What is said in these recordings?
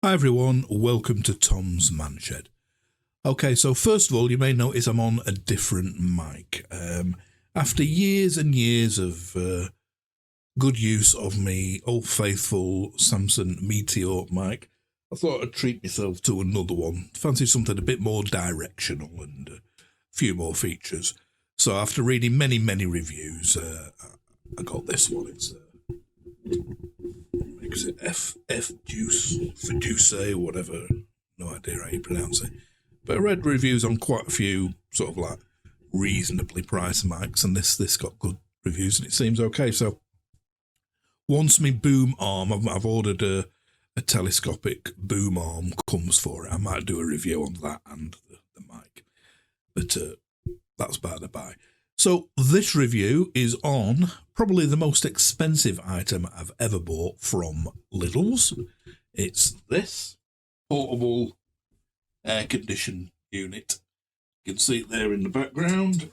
Hi everyone, welcome to Tom's Man Shed. Okay, so first of all, you may notice I'm on a different mic. After years and years of good use of me old faithful Samsung Meteor mic, I thought I'd treat myself to another one. Fancy something a bit more directional and a few more features. So after reading many reviews, I got this one. It's makes it F Juice, Fiduce, whatever. No idea how you pronounce it. But I read reviews on quite a few sort of like reasonably priced mics, and this got good reviews, and it seems okay. So once my boom arm, I've ordered a telescopic boom arm comes for it. I might do a review on that and the mic, but that's by the by. So this review is on probably the most expensive item I've ever bought from Lidl's. It's this portable air condition unit. You can see it there in the background.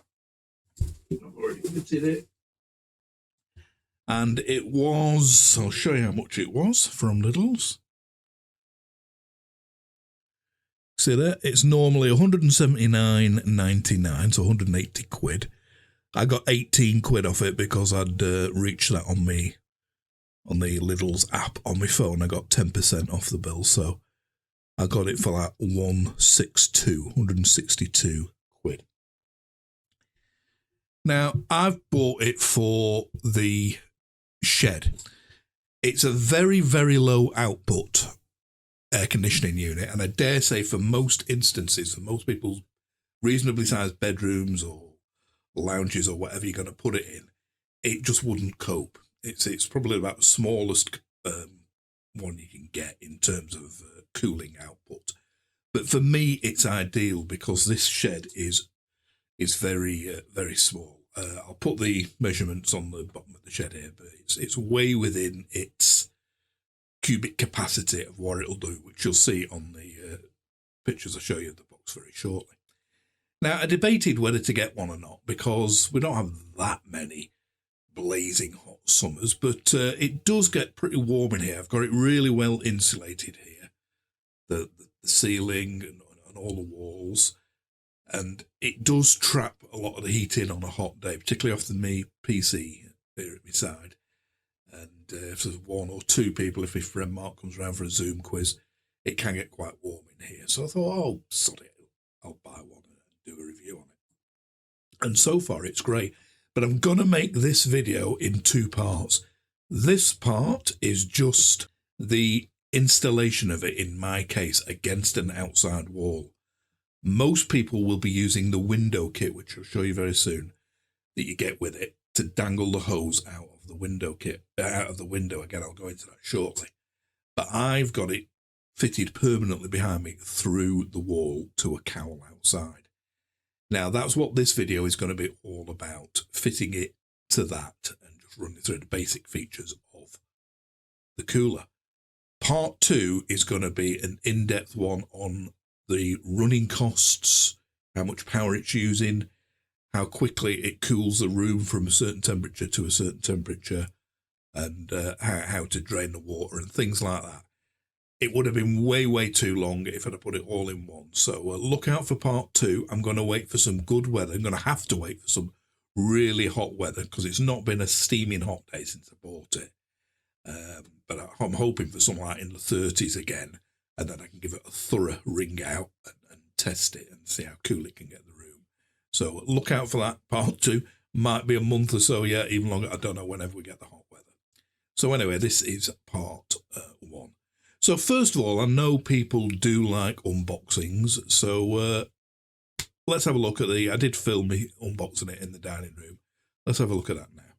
I've already fitted it. And it was, I'll show you how much it was from Lidl's. See there? It's normally £179.99, so 180 quid. I got 18 quid off it because I'd reached that on the Lidl's app on my phone. I got 10% off the bill, so I got it for like 162 quid. Now, I've bought it for the shed. It's a very low output air conditioning unit, and I dare say for most instances, for most people's reasonably sized bedrooms or lounges or whatever you're going to put it in, it just wouldn't cope. It's probably about the smallest one you can get in terms of cooling output. But for me, it's ideal because this shed is very small. I'll put the measurements on the bottom of the shed here, but it's way within its cubic capacity of what it'll do, which you'll see on the pictures I'll show you of the box very shortly. Now, I debated whether to get one or not because we don't have that many blazing hot summers, but it does get pretty warm in here. I've got it really well insulated here, the ceiling and all the walls, and it does trap a lot of the heat in on a hot day, particularly off my PC here at my side. And if there's one or two people, if my friend Mark comes around for a Zoom quiz, it can get quite warm in here. So I thought, oh, sod it, I'll buy one and do a review on it. And so far, it's great. But I'm going to make this video in two parts. This part is just the installation of it, in my case, against an outside wall. Most people will be using the window kit, which I'll show you very soon, that you get with it, to dangle the hose out of the window kit, out of the window. Again, I'll go into that shortly. But I've got it fitted permanently behind me through the wall to a COWL outside. Now, that's what this video is going to be all about, fitting it to that and just running through the basic features of the cooler. Part 2 is going to be an in-depth one on the running costs, how much power it's using, how quickly it cools the room from a certain temperature to a certain temperature, and how to drain the water and things like that. It would have been way too long if I'd have put it all in one. So look out for part 2. I'm going to wait for some good weather. I'm going to have to wait for some really hot weather because it's not been a steaming hot day since I bought it. But I'm hoping for something like in the 30s again, and then I can give it a thorough wring out and test it and see how cool it can get the room. So look out for that. Part 2 might be a month or so, yeah, even longer. I don't know, whenever we get the hot weather. So anyway, this is part 1. So first of all, I know people do like unboxings, so let's have a look at I did film me unboxing it in the dining room. Let's have a look at that now.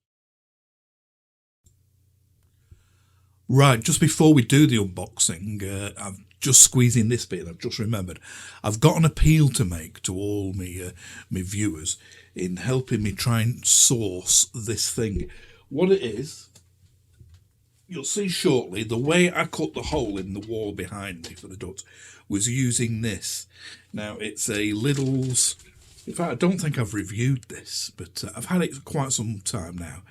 Right, just before we do the unboxing, I'm just squeezing this bit, and I've just remembered, I've got an appeal to make to all my viewers in helping me try and source this thing. What it is, you'll see shortly, the way I cut the hole in the wall behind me for the duct was using this. Now, it's a Lidl's, in fact, I don't think I've reviewed this, but I've had it for quite some time now.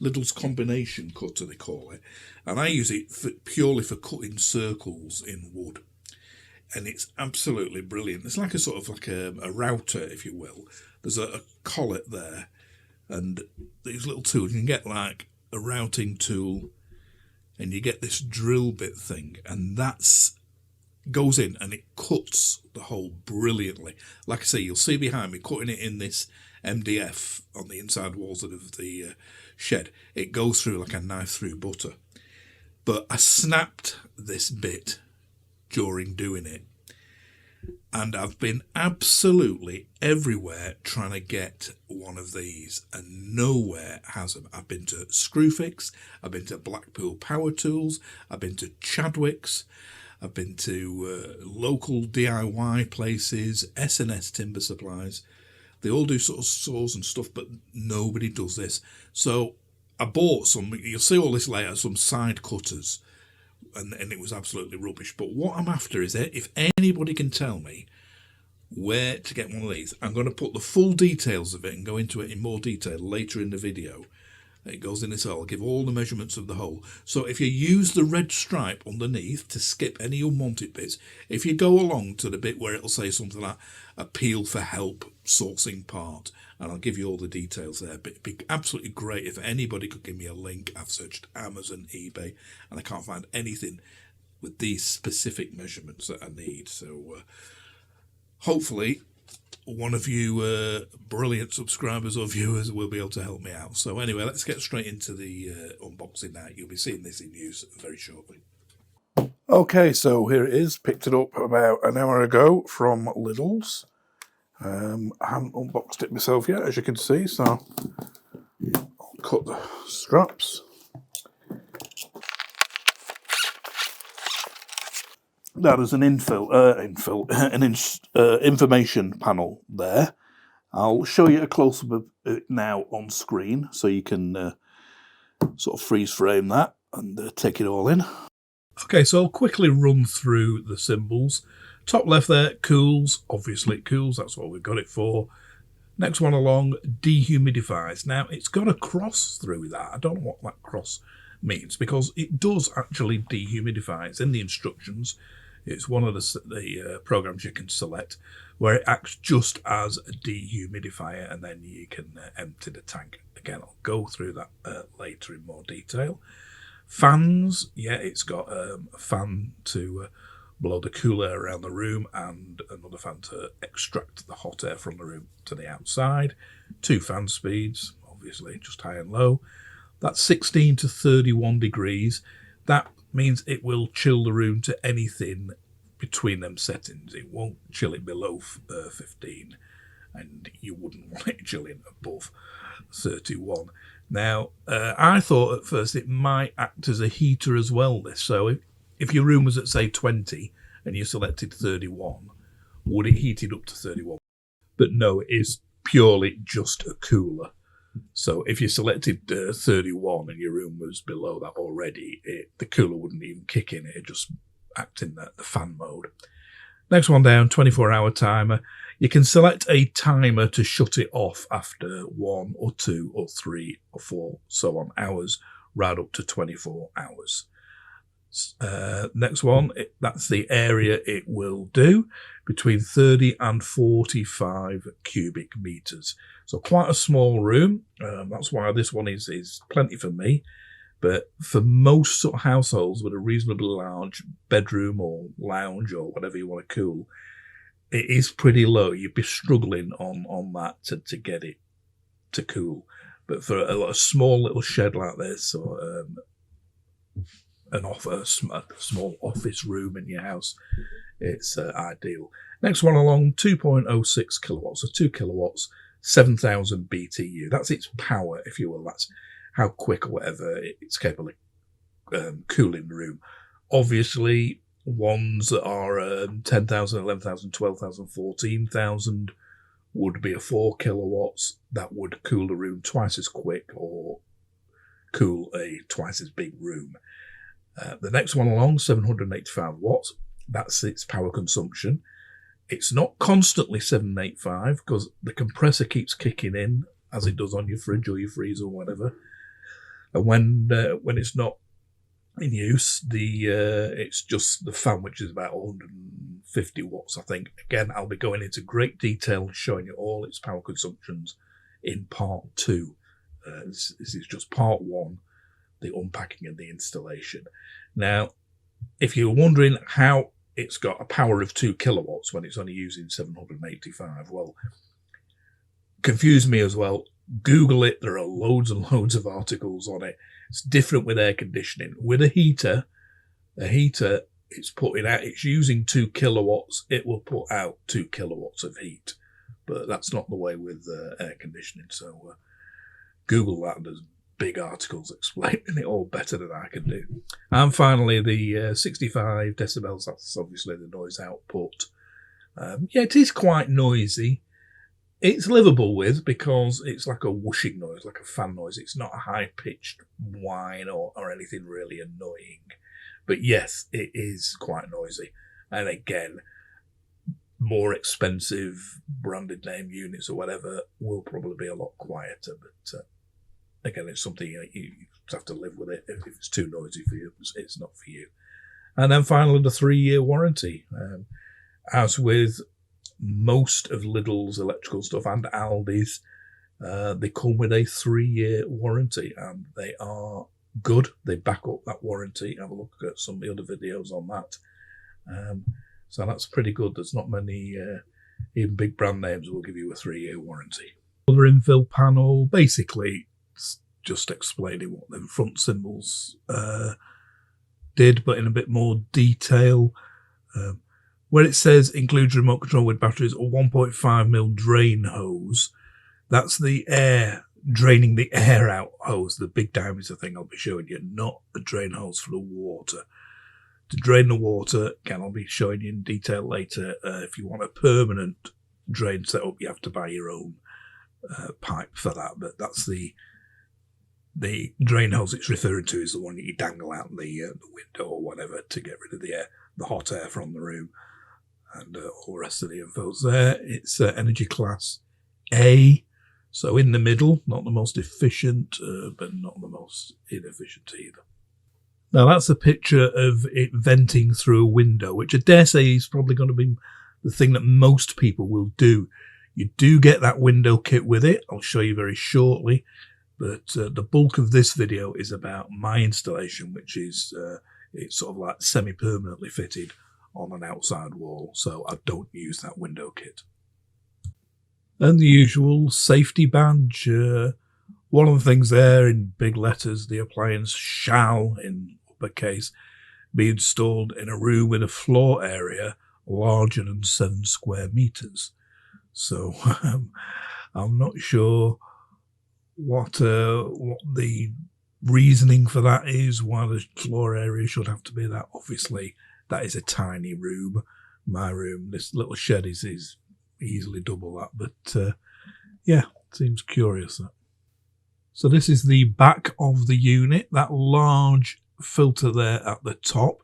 Lidl's combination cutter, they call it. And I use it purely for cutting circles in wood. And it's absolutely brilliant. It's like a sort of like a router, if you will. There's a collet there. And these little tools, you can get like a routing tool, and you get this drill bit thing, and that's goes in and it cuts the hole brilliantly. Like I say, you'll see behind me cutting it in this MDF on the inside walls of the shed. It goes through like a knife through butter. But I snapped this bit during doing it, and I've been absolutely everywhere trying to get one of these, and nowhere has them. I've been to Screwfix, I've been to Blackpool Power Tools, I've been to Chadwick's, I've been to local DIY places, S&S Timber Supplies. They all do sort of saws and stuff, but nobody does this. So I bought some, you'll see all this later, some side cutters, and it was absolutely rubbish. But what I'm after is that if anybody can tell me where to get one of these, I'm going to put the full details of it and go into it in more detail later in the video. It goes in this hole. I'll give all the measurements of the hole. So if you use the red stripe underneath to skip any unwanted bits, if you go along to the bit where it'll say something like appeal for help sourcing part, and I'll give you all the details there. But it'd be absolutely great if anybody could give me a link. I've searched Amazon, eBay, and I can't find anything with these specific measurements that I need. So hopefully one of you brilliant subscribers or viewers will be able to help me out. So anyway, let's get straight into the unboxing now. You'll be seeing this in use very shortly. Okay, so here it is. Picked it up about an hour ago from Lidl's. I haven't unboxed it myself yet, as you can see, so I'll cut the straps. That is an information panel there. I'll show you a close-up of it now on screen, so you can sort of freeze frame that and take it all in. Okay, so I'll quickly run through the symbols. Top left there, cools. Obviously it cools, that's what we've got it for. Next one along, dehumidifies. Now, it's got a cross through that. I don't know what that cross means, because it does actually dehumidify. It's in the instructions. It's one of the programs you can select where it acts just as a dehumidifier, and then you can empty the tank. Again, I'll go through that later in more detail. Fans, yeah, it's got a fan to blow the cool air around the room and another fan to extract the hot air from the room to the outside. 2 fan speeds, obviously just high and low. That's 16 to 31 degrees. That means it will chill the room to anything between them settings. It won't chill it below 15, and you wouldn't want it chilling above 31. Now, I thought at first it might act as a heater as well, this. So if your room was at, say, 20 and you selected 31, would it heat it up to 31? But no, it is purely just a cooler. So if you selected 31 and your room was below that already, the cooler wouldn't even kick in. It'd just act in the fan mode. Next one down, 24-hour timer. You can select a timer to shut it off after 1 or 2 or 3 or 4, so on, hours, right up to 24 hours. Next one, that's the area it will do, between 30 and 45 cubic meters. So quite a small room. That's why this one is plenty for me. But for most sort of households with a reasonably large bedroom or lounge or whatever you want to cool, it is pretty low. You'd be struggling on that to get it to cool. But for a small little shed like this, or a small office room in your house, it's ideal. Next one along, 2.06 kilowatts, so 2 kilowatts, 7,000 BTU. That's its power, if you will. That's how quick or whatever it's capable of cooling the room. Obviously, ones that are 10,000, 11,000, 12,000, 14,000 would be a 4 kilowatts. That would cool the room twice as quick or cool a twice as big room. The next one along, 785 watts. That's its power consumption. It's not constantly 785 because the compressor keeps kicking in as it does on your fridge or your freezer or whatever. And when it's not in use, it's just the fan, which is about 150 watts, I think. Again, I'll be going into great detail and showing you all its power consumptions in part 2. This is just part 1, the unpacking and the installation. Now, if you're wondering how it's got a power of 2 kilowatts when it's only using 785, well, confuse me as well. Google it. There are loads and loads of articles on it. It's different with air conditioning. With a heater, it's using 2 kilowatts. It will put out 2 kilowatts of heat. But that's not the way with air conditioning. So Google that. There's big articles explaining it all better than I can do. And finally, the 65 decibels. That's obviously the noise output. Yeah, it is quite noisy. It's livable with because it's like a whooshing noise, like a fan noise. It's not a high-pitched whine or anything really annoying. But yes, it is quite noisy. And again, more expensive branded name units or whatever will probably be a lot quieter. But again, it's something you have to live with it. If it's too noisy for you, it's not for you. And then finally, the 3-year warranty. As with most of Lidl's electrical stuff and Aldi's, they come with a 3-year warranty, and they are good. They back up that warranty. Have a look at some of the other videos on that. So that's pretty good. There's not many, even big brand names will give you a 3-year warranty. Other infill panel, basically just explaining what them front symbols did, but in a bit more detail. Where it says includes remote control with batteries or 1.5mm drain hose, that's the air, draining the air out hose, the big diameter thing I'll be showing you, not the drain hose for the water. To drain the water, again, I'll be showing you in detail later. If you want a permanent drain setup, you have to buy your own pipe for that. But that's the drain hose it's referring to is the one that you dangle out the window or whatever to get rid of the air, the hot air from the room. And all the rest of the info's there. It's energy class A, so in the middle, not the most efficient, but not the most inefficient either. Now that's a picture of it venting through a window, which I dare say is probably going to be the thing that most people will do. You do get that window kit with it. I'll show you very shortly. But the bulk of this video is about my installation, which is it's sort of like semi-permanently fitted on an outside wall, so I don't use that window kit. And the usual safety badge. One of the things there in big letters, the appliance shall, in uppercase, be installed in a room with a floor area larger than 7 square meters. So I'm not sure what the reasoning for that is, why the floor area should have to be that. Obviously, that is a tiny room. My room, this little shed is easily double that, but yeah, seems curious that. So this is the back of the unit. That large filter there at the top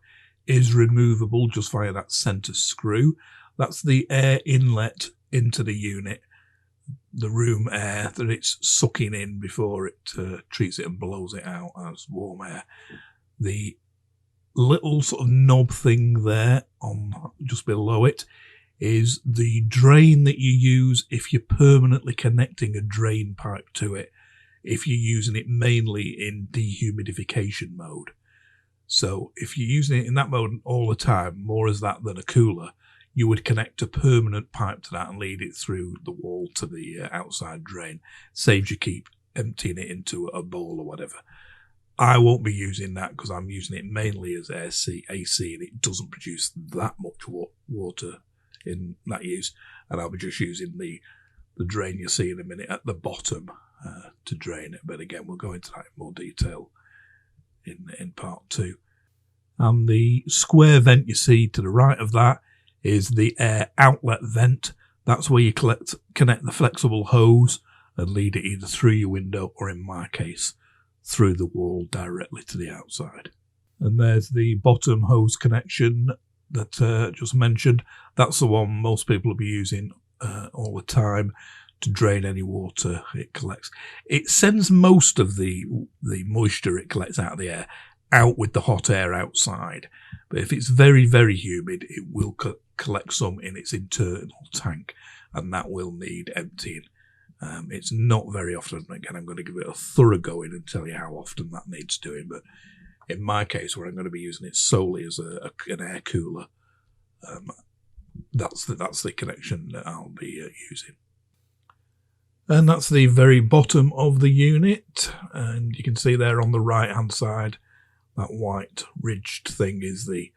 is removable just via that centre screw. That's the air inlet into the unit, the room air that it's sucking in before it treats it and blows it out as warm air. The little sort of knob thing there on just below it is the drain that you use if you're permanently connecting a drain pipe to it, if you're using it mainly in dehumidification mode. So if you're using it in that mode all the time, more as that than a cooler, you would connect a permanent pipe to that and lead it through the wall to the outside drain. Saves you keep emptying it into a bowl or whatever. I won't be using that because I'm using it mainly as AC, and it doesn't produce that much water in that use. And I'll be just using the drain you see in a minute at the bottom to drain it. But again, we'll go into that in more detail in part 2. And the square vent you see to the right of that is the air outlet vent. That's where you connect the flexible hose and lead it either through your window or, in my case, through the wall directly to the outside. And there's the bottom hose connection that just mentioned. That's the one most people will be using all the time to drain any water it collects. It sends most of the moisture it collects out of the air out with the hot air outside. But if it's very, very humid, it will collect some in its internal tank, and that will need emptying. It's not very often. Again, I'm going to give it a thorough going and tell you how often that needs doing. But in my case, where I'm going to be using it solely as an air cooler, that's the connection that I'll be using. And that's the very bottom of the unit. And you can see there on the right-hand side, that white ridged thing is the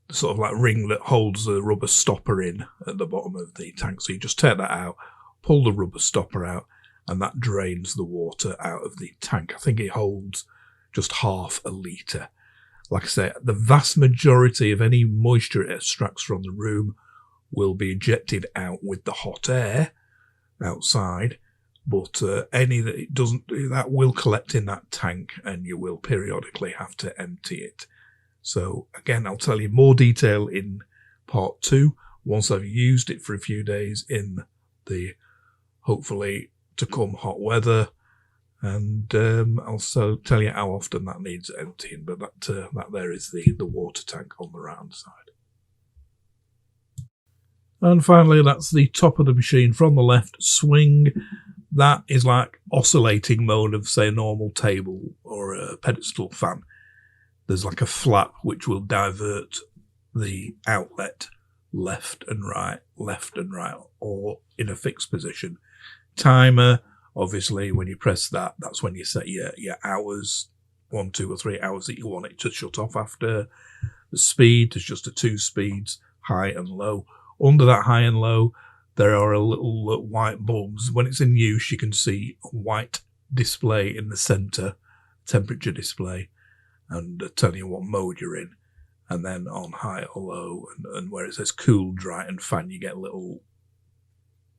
sort of like ring that holds the rubber stopper in at the bottom of the tank. So you just take that out, pull the rubber stopper out, and that drains the water out of the tank. I think it holds just half a litre. Like I say, the vast majority of any moisture it extracts from the room will be ejected out with the hot air outside, but any that it doesn't, that will collect in that tank, and you will periodically have to empty it. So again, I'll tell you more detail in part 2 once I've used it for a few days in the hopefully to come hot weather, and I'll also tell you how often that needs emptying. But that there is the water tank on the right hand side. And finally, that's the top of the machine from the left. Swing. That is like oscillating mode of, say, a normal table or a pedestal fan. There's like a flap which will divert the outlet left and right, or in a fixed position. Timer, obviously, when you press that, that's when you set your hours, 1, 2 or 3 hours that you want it to shut off after. The speed is just 2 speeds, high and low. Under that high and low, there are a little white bulbs. When it's in use, you can see a white display in the centre, temperature display, and telling you what mode you're in. And then on high or low, and where it says cool, dry, and fan, you get little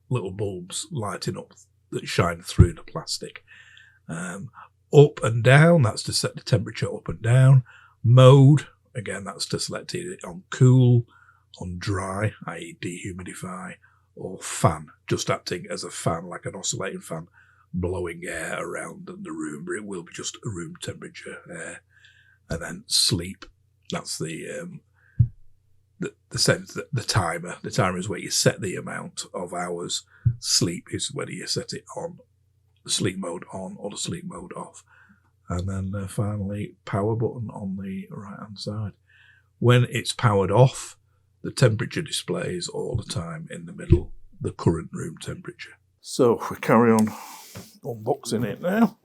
bulbs lighting up that shine through the plastic. Up and down, that's to set the temperature up and down. Mode, again, that's to select it on cool, on dry, i.e. dehumidify, or fan, just acting as a fan, like an oscillating fan, blowing air around the room, but it will be just a room temperature air. And then sleep, that's the sense that the timer. The timer is where you set the amount of hours. Sleep is whether you set it on the sleep mode on or the sleep mode off. And then finally, power button on the right hand side. When it's powered off, the temperature displays all the time in the middle, the current room temperature. So we carry on unboxing it now.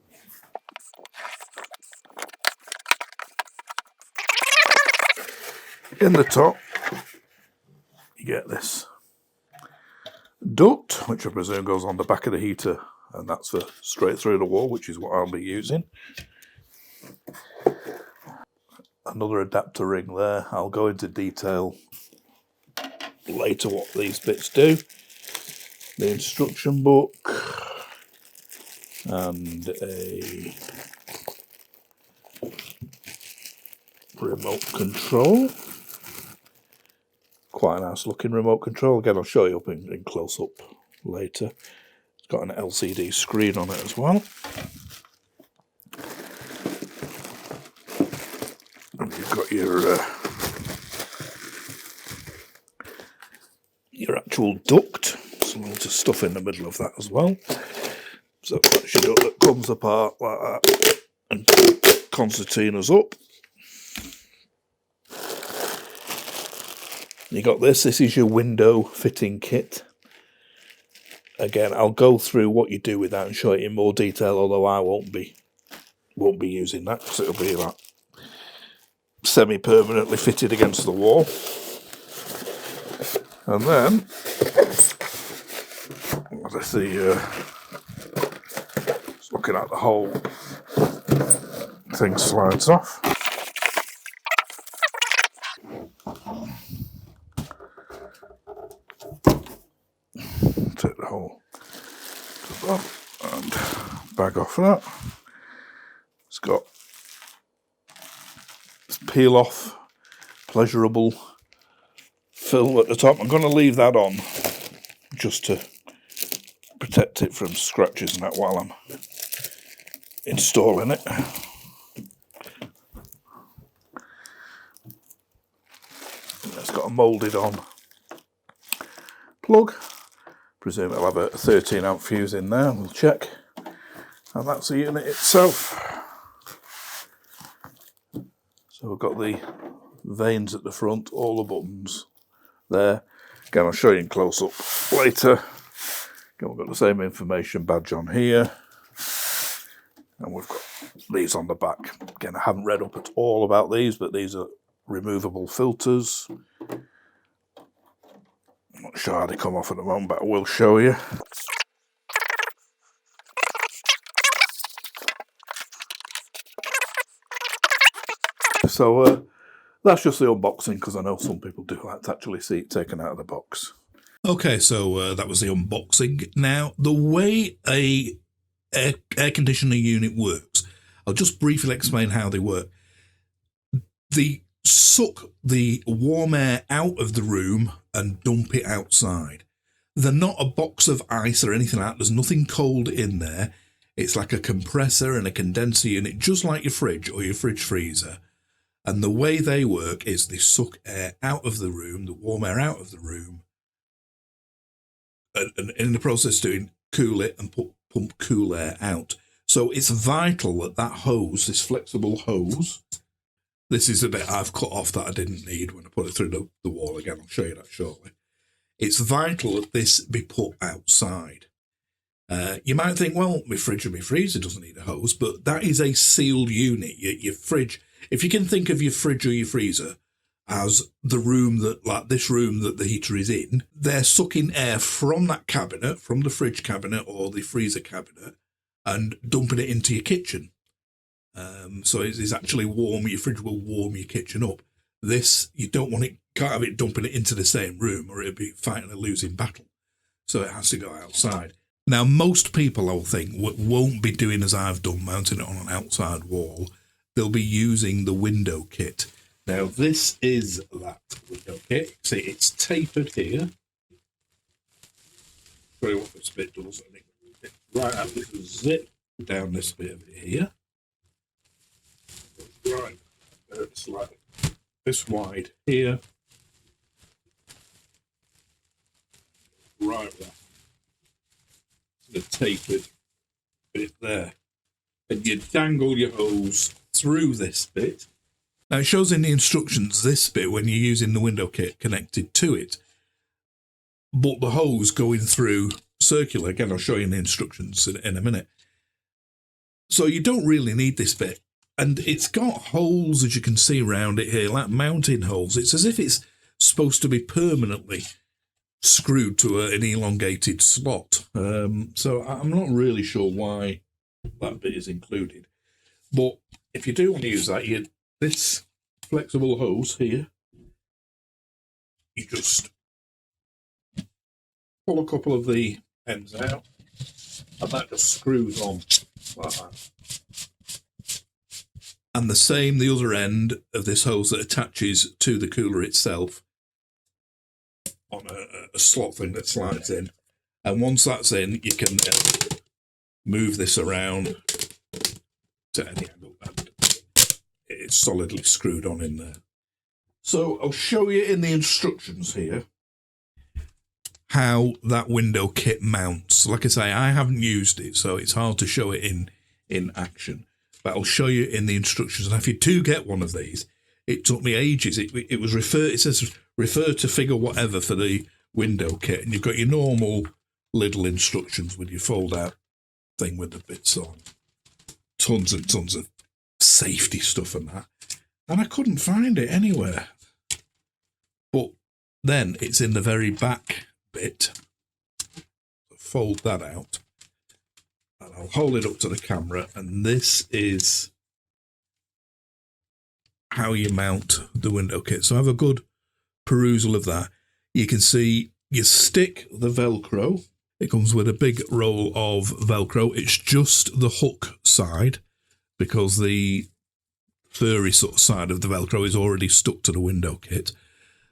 In the top, you get this duct, which I presume goes on the back of the heater, and that's for straight through the wall, which is what I'll be using. Another adapter ring there. I'll go into detail later what these bits do. The instruction book and a remote control. Quite a nice looking remote control. Again, I'll show you up in close up later. It's got an LCD screen on it as well. And you've got your actual duct. Some loads of stuff in the middle of that as well. So that's your duct that comes apart like that and concertinas up. You got this is your window fitting kit. Again, I'll go through what you do with that and show it in more detail, although I won't be using that because it'll be like semi-permanently fitted against the wall. And then, as I see, just looking at the whole thing slides off. Take the whole top off and bag off that. It's got this peel off pleasurable film at the top. I'm going to leave that on just to protect it from scratches and that while I'm installing it. It's got a moulded on plug. Presume it'll have a 13 amp fuse in there. We'll check. And that's the unit itself. So we've got the vanes at the front, all the buttons there. Again, I'll show you in close up later. Again, we've got the same information badge on here. And we've got these on the back. Again, I haven't read up at all about these, but these are removable filters. I'm not sure how they come off at the moment, but I will show you. So that's just the unboxing, because I know some people do like to actually see it taken out of the box. Okay, so that was the unboxing. Now, the way a air conditioning unit works, I'll just briefly explain how they work. They suck the warm air out of the room and dump it outside. They're not a box of ice or anything like that. There's nothing cold in there. It's like a compressor and a condenser unit, just like your fridge or your fridge freezer. And the way they work is they suck air out of the room, the warm air out of the room, and in the process doing cool it and pump cool air out. So it's vital that that hose, this flexible hose, this is the bit I've cut off that I didn't need when I put it through the wall again. I'll show you that shortly. It's vital that this be put outside. You might think, well, my fridge and my freezer doesn't need a hose, but that is a sealed unit. Your fridge, if you can think of your fridge or your freezer as the room that, like this room that the heater is in, they're sucking air from that cabinet, from the fridge cabinet or the freezer cabinet, and dumping it into your kitchen. So it's actually warm. Your fridge will warm your kitchen up. This, you don't want it, can't have it dumping it into the same room or it'll be fighting a losing battle. So it has to go outside. Now, most people, I think, won't be doing as I've done, mounting it on an outside wall. They'll be using the window kit. Now, this is that window kit. See, it's tapered here. Show you what this bit does. I think right out this zip down this bit of it here. Right, it's like this wide here. Right there. The tapered bit there. And you dangle your hose through this bit. Now, it shows in the instructions this bit when you're using the window kit connected to it. But the hose going through circular, again, I'll show you in the instructions in a minute. So you don't really need this bit. And it's got holes, as you can see around it here, like mounting holes. It's as if it's supposed to be permanently screwed to an elongated slot. So I'm not really sure why that bit is included. But if you do want to use that, this flexible hose here, you just pull a couple of the ends out, and that just screws on like that. And the same, the other end of this hose that attaches to the cooler itself on a slot thing that slides in. And once that's in, you can move this around to any angle, and it's solidly screwed on in there. So I'll show you in the instructions here how that window kit mounts. Like I say, I haven't used it, so it's hard to show it in action. But I'll show you in the instructions. And if you do get one of these, it took me ages. It was it says refer to figure whatever for the window kit, and you've got your normal Lidl instructions with your fold out thing with the bits on. Tons and tons of safety stuff and that. And I couldn't find it anywhere. But then it's in the very back bit. Fold that out. And I'll hold it up to the camera, and this is how you mount the window kit. So have a good perusal of that. You can see you stick the Velcro. It comes with a big roll of Velcro. It's just the hook side, because the furry sort of side of the Velcro is already stuck to the window kit.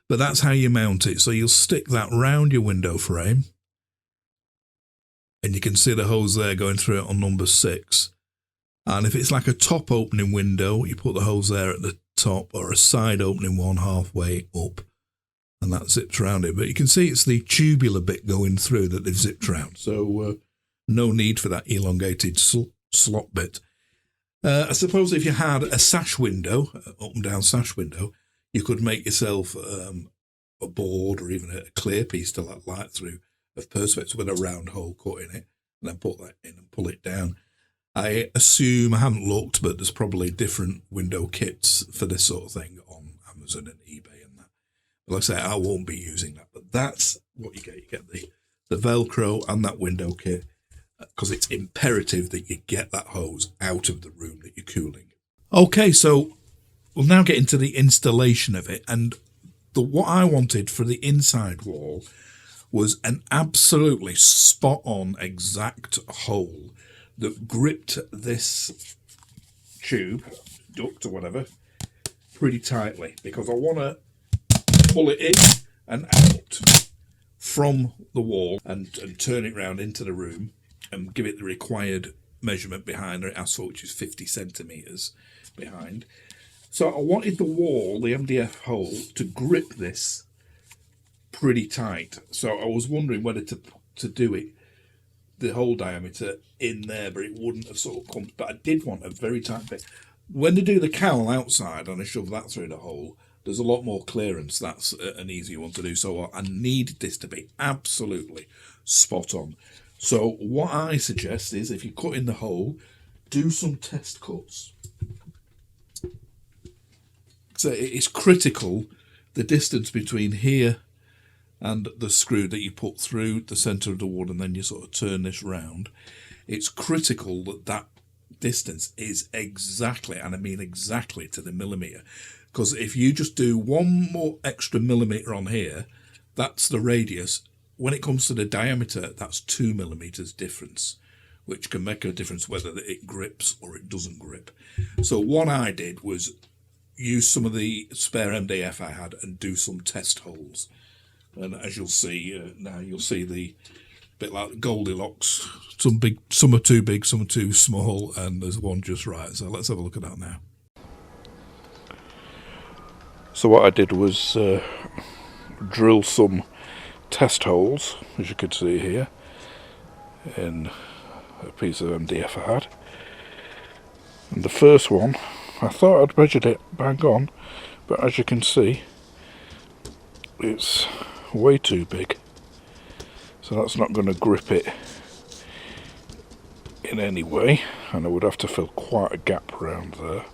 But that's how you mount it. So you'll stick that round your window frame and you can see the hose there going through it on number 6. And if it's like a top opening window, you put the hose there at the top, or a side opening one halfway up, and that zips around it. But you can see it's the tubular bit going through that they've zipped around, so no need for that elongated slot bit. I suppose if you had a sash window, up and down sash window, you could make yourself a board or even a clear piece to let light through of Perspex with a round hole cut in it, and then put that in and pull it down. I assume, I haven't looked, but there's probably different window kits for this sort of thing on Amazon and eBay and that. But like I say, I won't be using that, but that's what you get. You get the Velcro and that window kit, because it's imperative that you get that hose out of the room that you're cooling. Okay, so we'll now get into the installation of it, and what I wanted for the inside wall was an absolutely spot-on exact hole that gripped this tube, duct or whatever, pretty tightly, because I want to pull it in and out from the wall and turn it round into the room and give it the required measurement behind it, as for, which is 50 centimetres behind. So I wanted the wall, the MDF hole, to grip this pretty tight. So I was wondering whether to do it the whole diameter in there, but it wouldn't have sort of come. But I did want a very tight bit. When they do the cowl outside and I shove that through the hole, there's a lot more clearance. That's an easier one to do. So I needed this to be absolutely spot on. So what I suggest is, if you cut in the hole, do some test cuts. So it's critical, the distance between here and the screw that you put through the centre of the wood, and then you sort of turn this round. It's critical that that distance is exactly, and I mean exactly to the millimetre. Because if you just do one more extra millimetre on here, that's the radius. When it comes to the diameter, that's 2 millimetres difference, which can make a difference whether it grips or it doesn't grip. So what I did was use some of the spare MDF I had and do some test holes. And as you'll see now, you'll see the bit like Goldilocks. Some are too big, some are too small, and there's one just right. So let's have a look at that now. So what I did was drill some test holes, as you can see here, in a piece of MDF I had. And the first one, I thought I'd measured it bang on, but as you can see, it's way too big. So that's not going to grip it in any way, and I would have to fill quite a gap around there.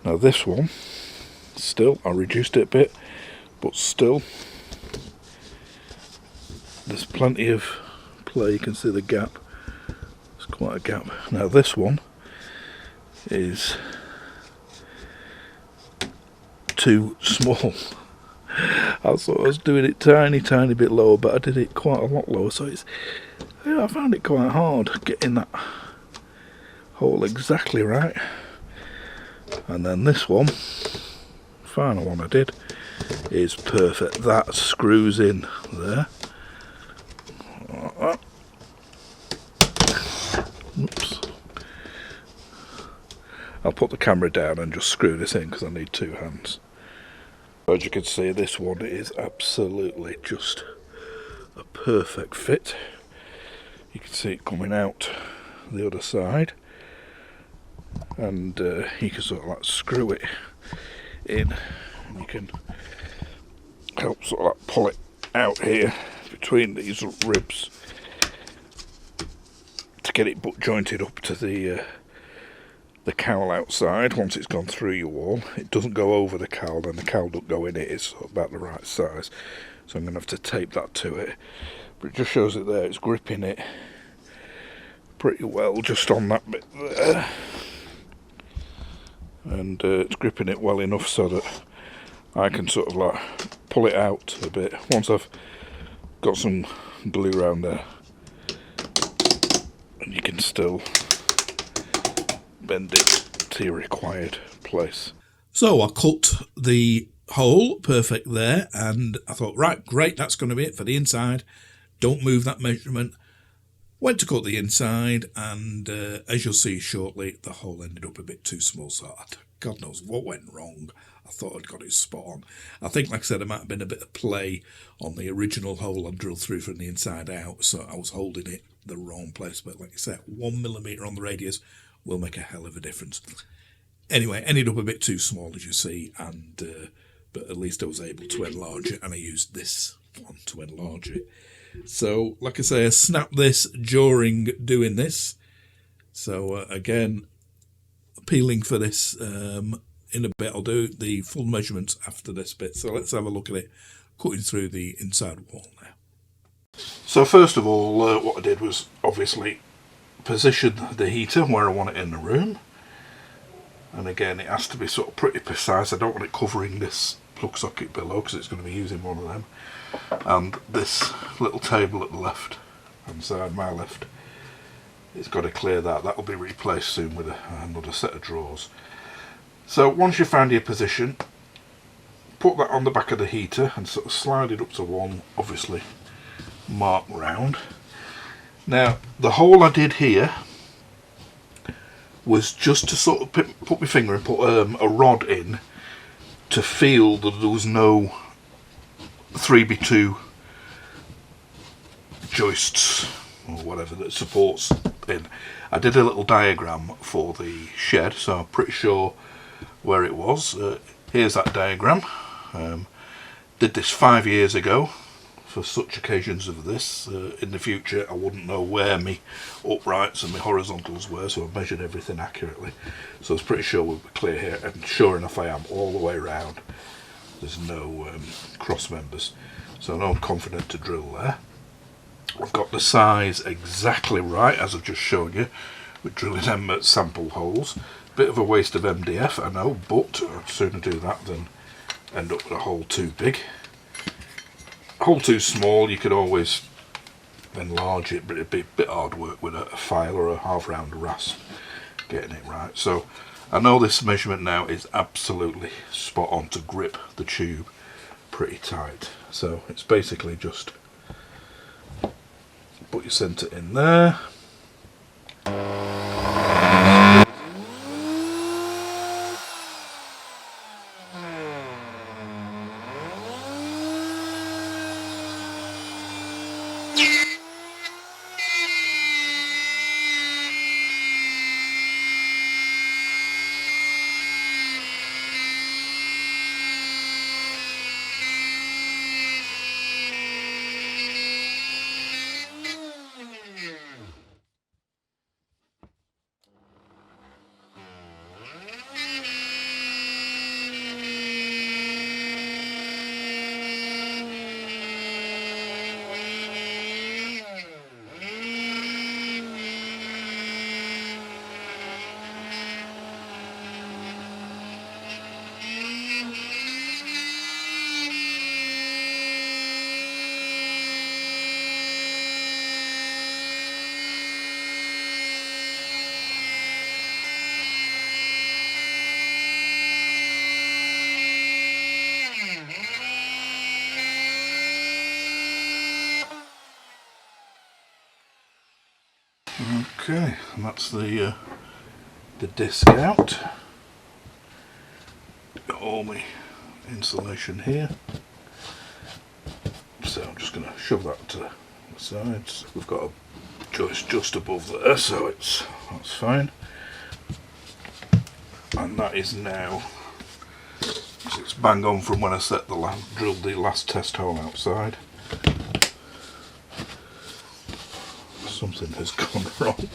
Now this one, still, I reduced it a bit, but still, there's plenty of play. You can see the gap. It's quite a gap. Now this one is too small. I thought I was doing it tiny bit lower, but I did it quite a lot lower. So it's, yeah, I found it quite hard getting that hole exactly right. And then this one, final one I did, is perfect. That screws in there. Oops. I'll put the camera down and just screw this in because I need 2 hands. As you can see, this one is absolutely just a perfect fit. You can see it coming out the other side, and you can sort of like screw it in, and you can help sort of like pull it out here between these ribs to get it butt jointed up to the cowl outside. Once it's gone through your wall, it doesn't go over the cowl, and the cowl doesn't go in it. It's about the right size, so I'm going to have to tape that to it, but it just shows it there. It's gripping it pretty well just on that bit there, and it's gripping it well enough so that I can sort of like pull it out a bit once I've got some glue around there, and you can still bend it to your required place. So I cut the hole perfect there, and I thought, right, great, that's going to be it for the inside. Don't move that measurement. Went to cut the inside, and as you'll see shortly, the hole ended up a bit too small, so God knows what went wrong. I thought I'd got it spot on. I think, like I said, there might have been a bit of play on the original hole I drilled through from the inside out, so I was holding it the wrong place. But like I said, 1mm on the radius will make a hell of a difference. Anyway, ended up a bit too small, as you see, and but at least I was able to enlarge it, and I used this one to enlarge it. So, like I say, I snapped this during doing this. So, again, peeling for this in a bit. I'll do the full measurements after this bit. So, let's have a look at it, cutting through the inside wall now. So, first of all, what I did was obviously position the heater where I want it in the room. And again, it has to be sort of pretty precise. I don't want it covering this plug socket below because it's going to be using one of them. And this little table at the left hand side, my left, it's got to clear that. That will be replaced soon with another set of drawers. So once you've found your position, put that on the back of the heater and sort of slide it up to one, obviously marked round. Now the hole I did here was just to sort of put my finger and put a rod in to feel that there was no 3x2 joists or whatever that supports in. I did a little diagram for the shed, so I'm pretty sure where it was. Here's that diagram. Did this 5 years ago for such occasions of this. In the future I wouldn't know where my uprights and my horizontals were, so I measured everything accurately. So I was pretty sure we'll be clear here, and sure enough I am, all the way around. There's no cross members, so I'm confident to drill there. I've got the size exactly right as I've just shown you with drilling them at sample holes. Bit of a waste of MDF, I know, but I'd sooner do that than end up with a hole too big. Hole too small, you could always enlarge it, but it'd be a bit hard work with a file or a half round rasp getting it right. So I know this measurement now is absolutely spot on to grip the tube pretty tight. So it's basically just put your centre in there. Okay, and that's the disc out. Got all my insulation here, so I'm just going to shove that to the sides. We've got a joist just above there, so that's fine. And that is now, so it's bang on from when I drilled the last test hole outside. Something has gone wrong.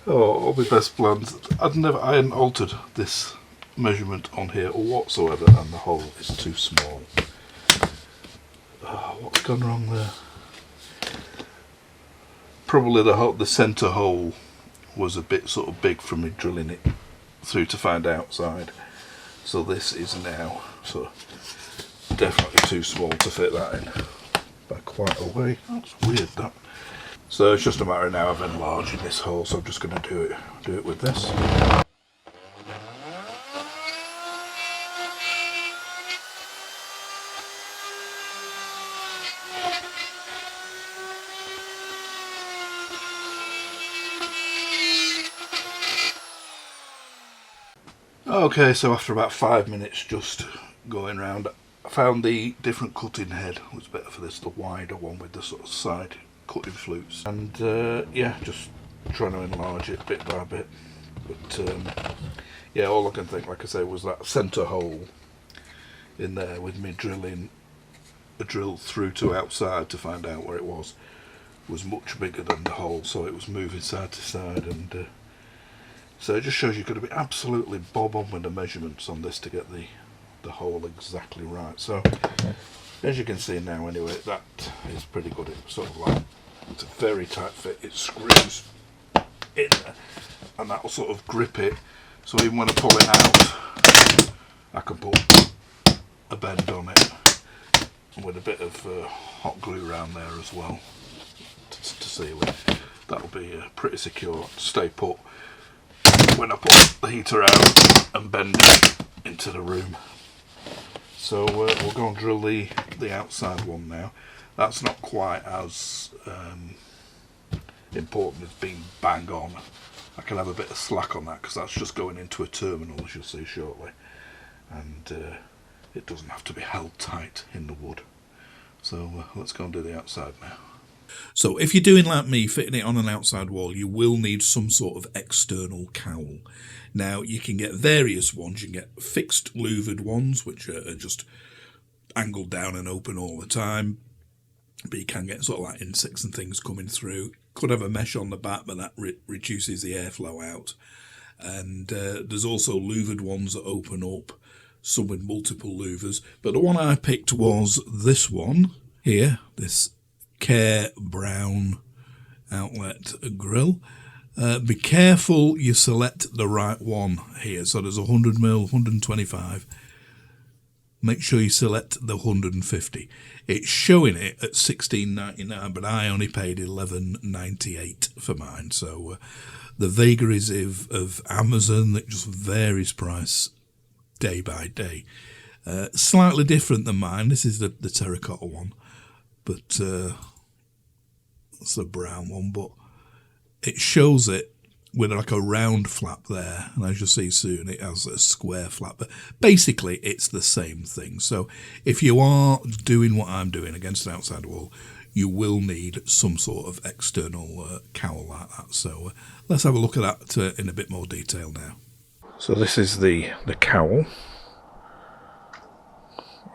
Oh, all my best plans. I hadn't altered this measurement on here whatsoever, and the hole is too small. Oh, what's gone wrong there? Probably the centre hole was a bit sort of big for me drilling it through to find outside. So this is now sort of definitely too small to fit that in by quite a way. That's weird, that. So it's just a matter now of enlarging this hole, so I'm just going to do it with this. Okay, so after about 5 minutes just going round, I found the different cutting head was better for this, the wider one with the sort of side cutting flutes. And yeah, just trying to enlarge it bit by bit. But yeah, all I can think, like I say, was that centre hole in there with me drilling a drill through to outside to find out where it was much bigger than the hole, so it was moving side to side. And so it just shows you've got to be absolutely bob on with the measurements on this to get the hole exactly right. So as you can see now anyway, that is pretty good. It's sort of like, it's a very tight fit, it screws in there and that will sort of grip it, so even when I pull it out I can put a bend on it with a bit of hot glue around there as well to seal it. That'll be pretty secure, stay put when I put the heater out and bend it into the room. So we'll go and drill the outside one now. That's not quite as important as being bang on. I can have a bit of slack on that because that's just going into a terminal, as you'll see shortly, and it doesn't have to be held tight in the wood. So let's go and do the outside now. So if you're doing like me, fitting it on an outside wall, you will need some sort of external cowl. Now you can get various ones. You can get fixed louvered ones, which are just angled down and open all the time. But you can get sort of like insects and things coming through. Could have a mesh on the back, but that reduces the airflow out. And there's also louvered ones that open up, some with multiple louvers. But the one I picked was this one here, this Care Brown outlet grill. Be careful you select the right one here. So there's 100mm, 125. Make sure you select the 150. It's showing it at $16.99, but I only paid $11.98 for mine. So the vagaries of Amazon, that just varies price day by day. Slightly different than mine. This is the terracotta one, but that's the brown one. But it shows it with like a round flap there, and as you'll see soon, it has a square flap. But basically, it's the same thing. So if you are doing what I'm doing against an outside wall, you will need some sort of external cowl like that. So let's have a look at that in a bit more detail now. So this is the cowl,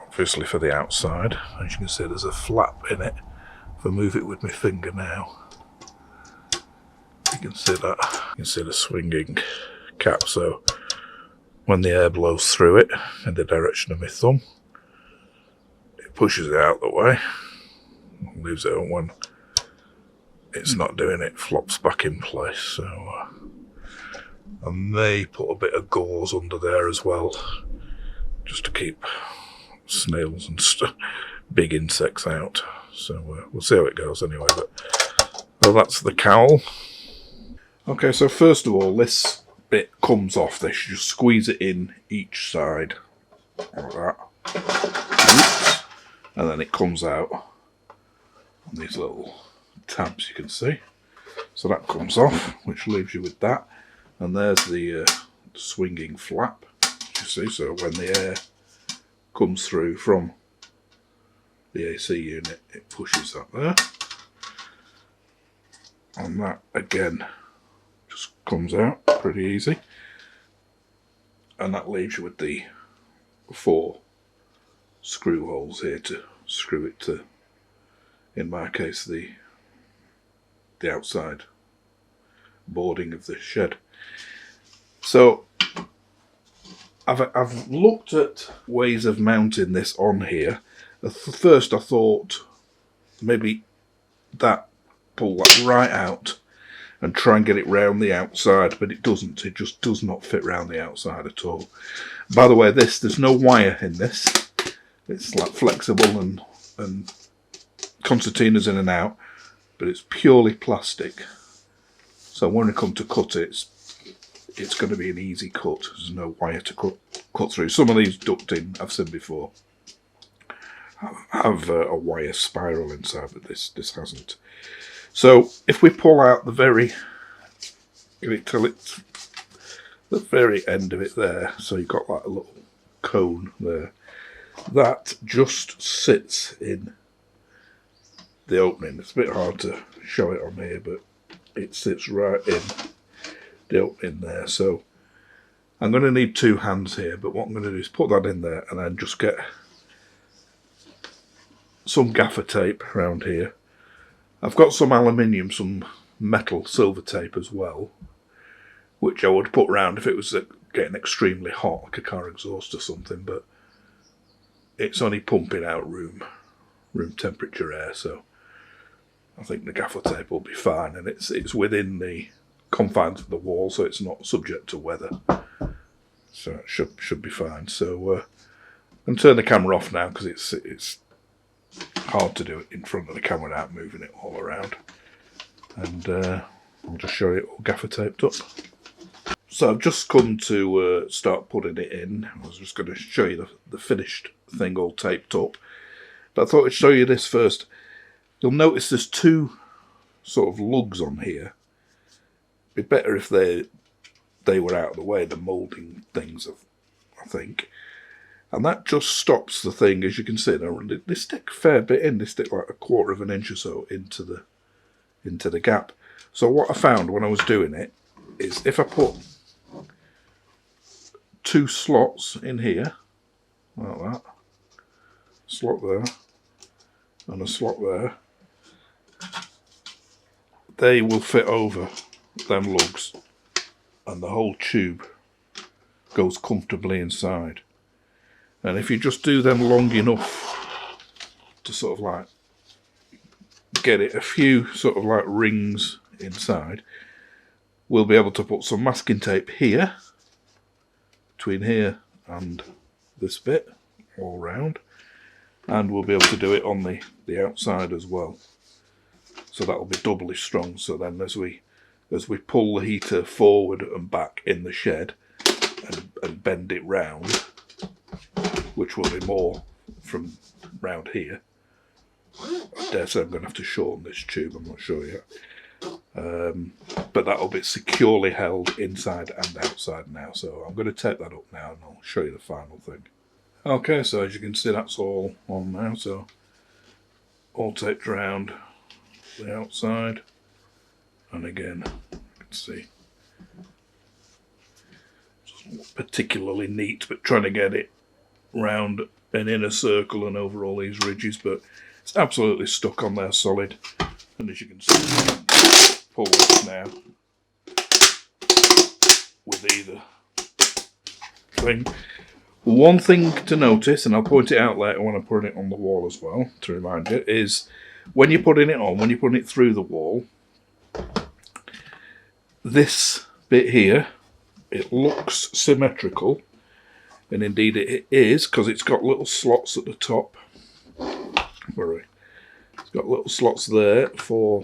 obviously for the outside. As you can see, there's a flap in it. If I move it with my finger now, you can see that. You can see the swinging cap, so when the air blows through it in the direction of my thumb, it pushes it out the way, leaves it on. When it's not doing it, flops back in place. So I may put a bit of gauze under there as well, just to keep snails and big insects out. So we'll see how it goes anyway. But well, that's the cowl. Okay, so first of all, this bit comes off. This, you just squeeze it in each side like that. Oops. And then it comes out on these little tabs, you can see. So that comes off, which leaves you with that. And there's the swinging flap, you see. So when the air comes through from the AC unit, it pushes that there. And that, again, just comes out pretty easy. And that leaves you with the 4 screw holes here to screw it to, in my case, the outside boarding of the shed. So I've looked at ways of mounting this on here. At first I thought maybe pull that right out and try and get it round the outside, but it doesn't. It just does not fit round the outside at all. By the way, there's no wire in this. It's like flexible and concertinas in and out, but it's purely plastic. So when we come to cut it, it's going to be an easy cut. There's no wire to cut through. Some of these ducting I've seen before have a wire spiral inside, but this hasn't. So if we pull out the very, get it till it's the very end of it there, so you've got like a little cone there. That just sits in the opening. It's a bit hard to show it on here, but it sits right in the opening there. So I'm going to need 2 hands here, but what I'm going to do is put that in there and then just get some gaffer tape around here. I've got some aluminium, some metal silver tape as well, which I would put around if it was getting extremely hot, like a car exhaust or something, but it's only pumping out room temperature air, so I think the gaffer tape will be fine, and it's within the confines of the wall, so it's not subject to weather, so it should be fine. So I'm turn the camera off now because it's hard to do it in front of the camera without moving it all around, and I'll just show you it all gaffer taped up. So I've just come to start putting it in. I was just going to show you the finished thing all taped up, but I thought I'd show you this first. You'll notice there's 2 sort of lugs on here. It'd be better if they were out of the way, the moulding things, I think. And that just stops the thing, as you can see. They stick a fair bit in. They stick like 1/4 of an inch or so into the gap. So what I found when I was doing it is if I put 2 slots in here, like that, slot there, and a slot there, they will fit over them lugs, and the whole tube goes comfortably inside. And if you just do them long enough to sort of like get it a few sort of like rings inside, we'll be able to put some masking tape here, between here and this bit, all round, and we'll be able to do it on the outside as well. So that'll be doubly strong, so then as we pull the heater forward and back in the shed and bend it round, which will be more from round here. I dare say I'm going to have to shorten this tube, I'm not sure yet. But that'll be securely held inside and outside now. So I'm going to tape that up now and I'll show you the final thing. Okay, so as you can see, that's all on now. So all taped around the outside, and again, you can see it's not particularly neat, but trying to get it round an inner circle and over all these ridges, but it's absolutely stuck on there solid. And as you can see, pull this now with either thing. One thing to notice, and I'll point it out later when I put it on the wall as well, to remind you, is when you're putting it on, when you're putting it through the wall, this bit here, it looks symmetrical, and indeed it is, because it's got little slots at the top. It's got little slots there for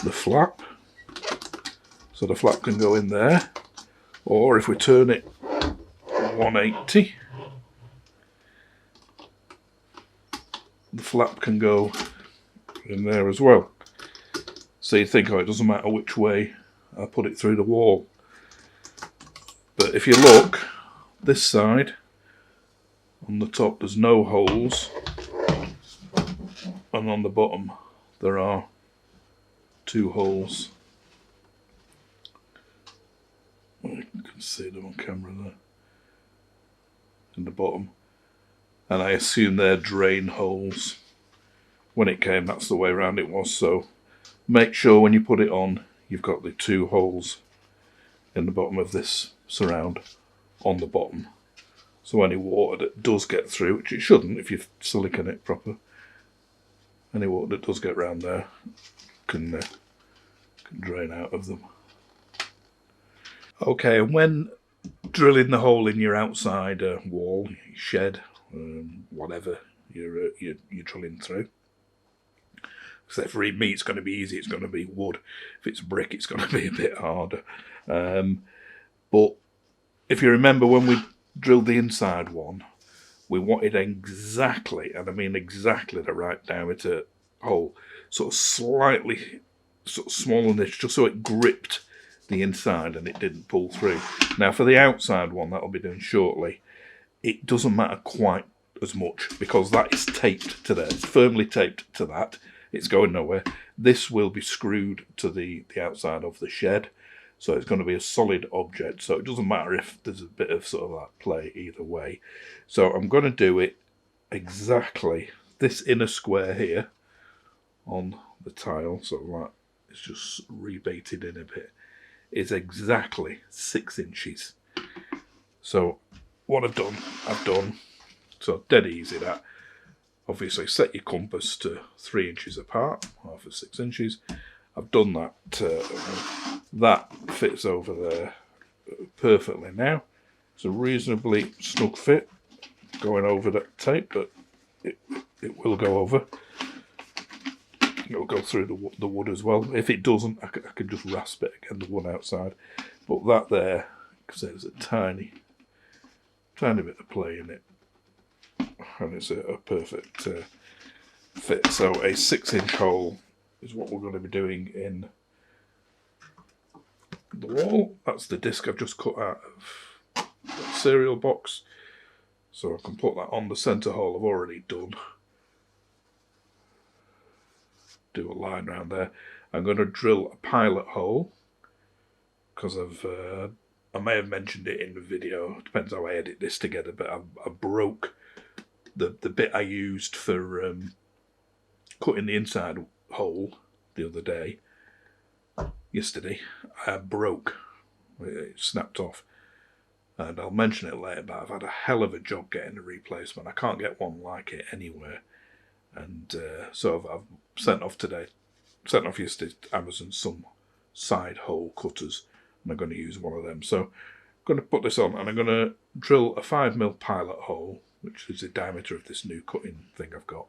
the flap, so the flap can go in there, or if we turn it 180, the flap can go in there as well. So you think, oh, it doesn't matter which way I put it through the wall. But if you look, this side, on the top there's no holes, and on the bottom there are 2 holes. You can see them on camera there, in the bottom, and I assume they're drain holes. When it came, that's the way around it was, so make sure when you put it on you've got the 2 holes in the bottom of this surround on the bottom, so any water that does get through, which it shouldn't if you've silicone it proper, any water that does get round there can drain out of them. Okay, and when drilling the hole in your outside wall, shed, whatever you're drilling through, except for meat, it's going to be easy, it's going to be wood. If it's brick, it's going to be a bit harder. But if you remember when we drilled the inside one, we wanted exactly, and I mean exactly, the right diameter hole, sort of slightly sort of smaller than this, just so it gripped the inside and it didn't pull through. Now for the outside one that I'll be doing shortly, it doesn't matter quite as much because that is taped to there. It's firmly taped to that. It's going nowhere. This will be screwed to the outside of the shed. So it's going to be a solid object. So it doesn't matter if there's a bit of sort of like play either way. So I'm going to do it exactly this inner square here on the tile. So like it's just rebaited in a bit. Is exactly 6 inches. So what I've done, so dead easy that. Obviously set your compass to 3 inches apart, half of 6 inches. I've done that. That fits over there perfectly now. It's a reasonably snug fit going over that tape, but it will go over. It'll go through the wood as well. If it doesn't, I could just rasp it again, the one outside. But that there, because there's a tiny bit of play in it, and it's a perfect fit. So a 6-inch hole is what we're going to be doing in the wall. That's the disc I've just cut out of the cereal box. So I can put that on the centre hole I've already done. Do a line around there. I'm going to drill a pilot hole because I may have mentioned it in the video. It depends how I edit this together, but I broke the bit I used for cutting the inside hole the other day. Yesterday, I broke. It snapped off. And I'll mention it later, but I've had a hell of a job getting a replacement. I can't get one like it anywhere. And so I've sent off yesterday to Amazon some side hole cutters, and I'm going to use one of them. So I'm going to put this on, and I'm going to drill a 5mm pilot hole, which is the diameter of this new cutting thing I've got,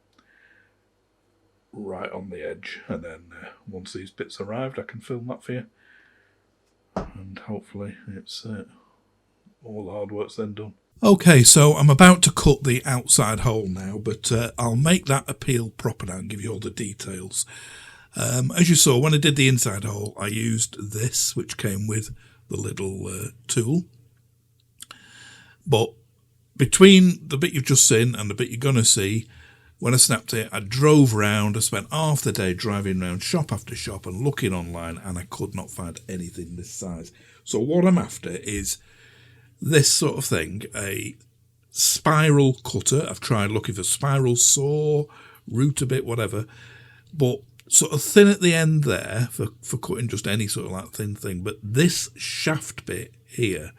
right on the edge. And then once these bits arrived, I can film that for you, and hopefully it's all the hard work's then done. Okay, so I'm about to cut the outside hole now, but I'll make that appeal proper now and give you all the details. As you saw, when I did the inside hole, I used this, which came with the Lidl tool. But between the bit you've just seen and the bit you're going to see, when I snapped it, I drove round. I spent half the day driving around shop after shop and looking online, and I could not find anything this size. So what I'm after is this sort of thing, a spiral cutter. I've tried looking for spiral saw, root a bit, whatever, but sort of thin at the end there for cutting just any sort of like thin thing. But this shaft bit here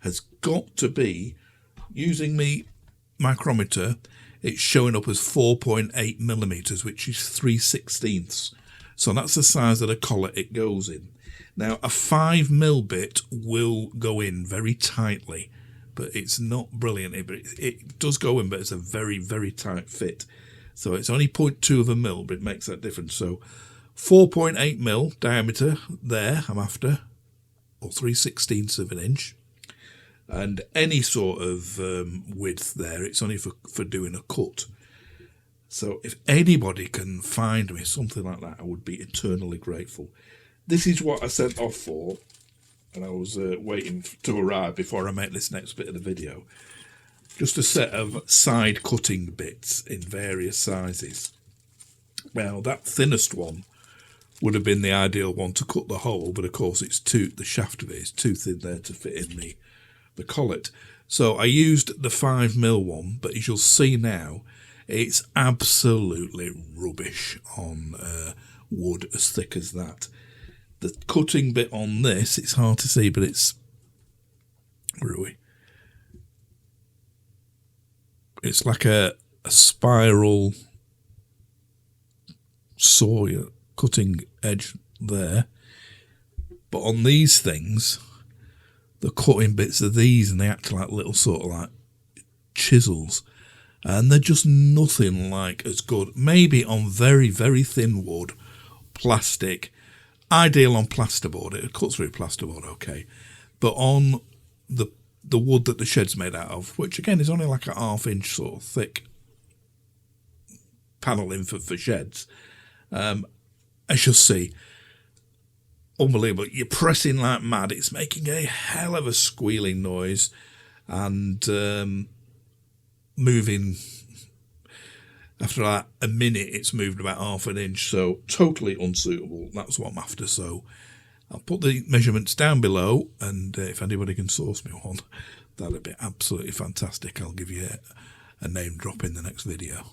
has got to be, using me micrometer, it's showing up as 4.8mm, which is 3/16. So that's the size of the collet it goes in. Now, a 5mm bit will go in very tightly, but it's not brilliant. It does go in, but it's a very, very tight fit. So it's only 0.2 of a mil, but it makes that difference. So 4.8mm diameter there, I'm after, or 3/16 of an inch. And any sort of width there, it's only for doing a cut. So if anybody can find me something like that, I would be eternally grateful. This is what I sent off for, and I was waiting to arrive before I make this next bit of the video. Just a set of side cutting bits in various sizes. Well, that thinnest one would have been the ideal one to cut the hole, but of course the shaft of it is too thin there to fit in the collet. So I used the 5mm one, but as you'll see now, it's absolutely rubbish on wood as thick as that. The cutting bit on this, it's hard to see, but it's really, it's like a spiral saw cutting edge there. But on these things, the cutting bits are these, and they act like little sort of like chisels. And they're just nothing like as good. Maybe on very, very thin wood, plastic, ideal on plasterboard. It cuts through plasterboard okay. But on the wood that the shed's made out of, which again is only like a 1/2 inch sort of thick panelling for sheds, as you'll see, unbelievable. You're pressing like mad. It's making a hell of a squealing noise and moving. After like a minute, it's moved about half an inch. So totally unsuitable. That's what I'm after. So I'll put the measurements down below, and if anybody can source me one, that'd be absolutely fantastic. I'll give you a name drop in the next video.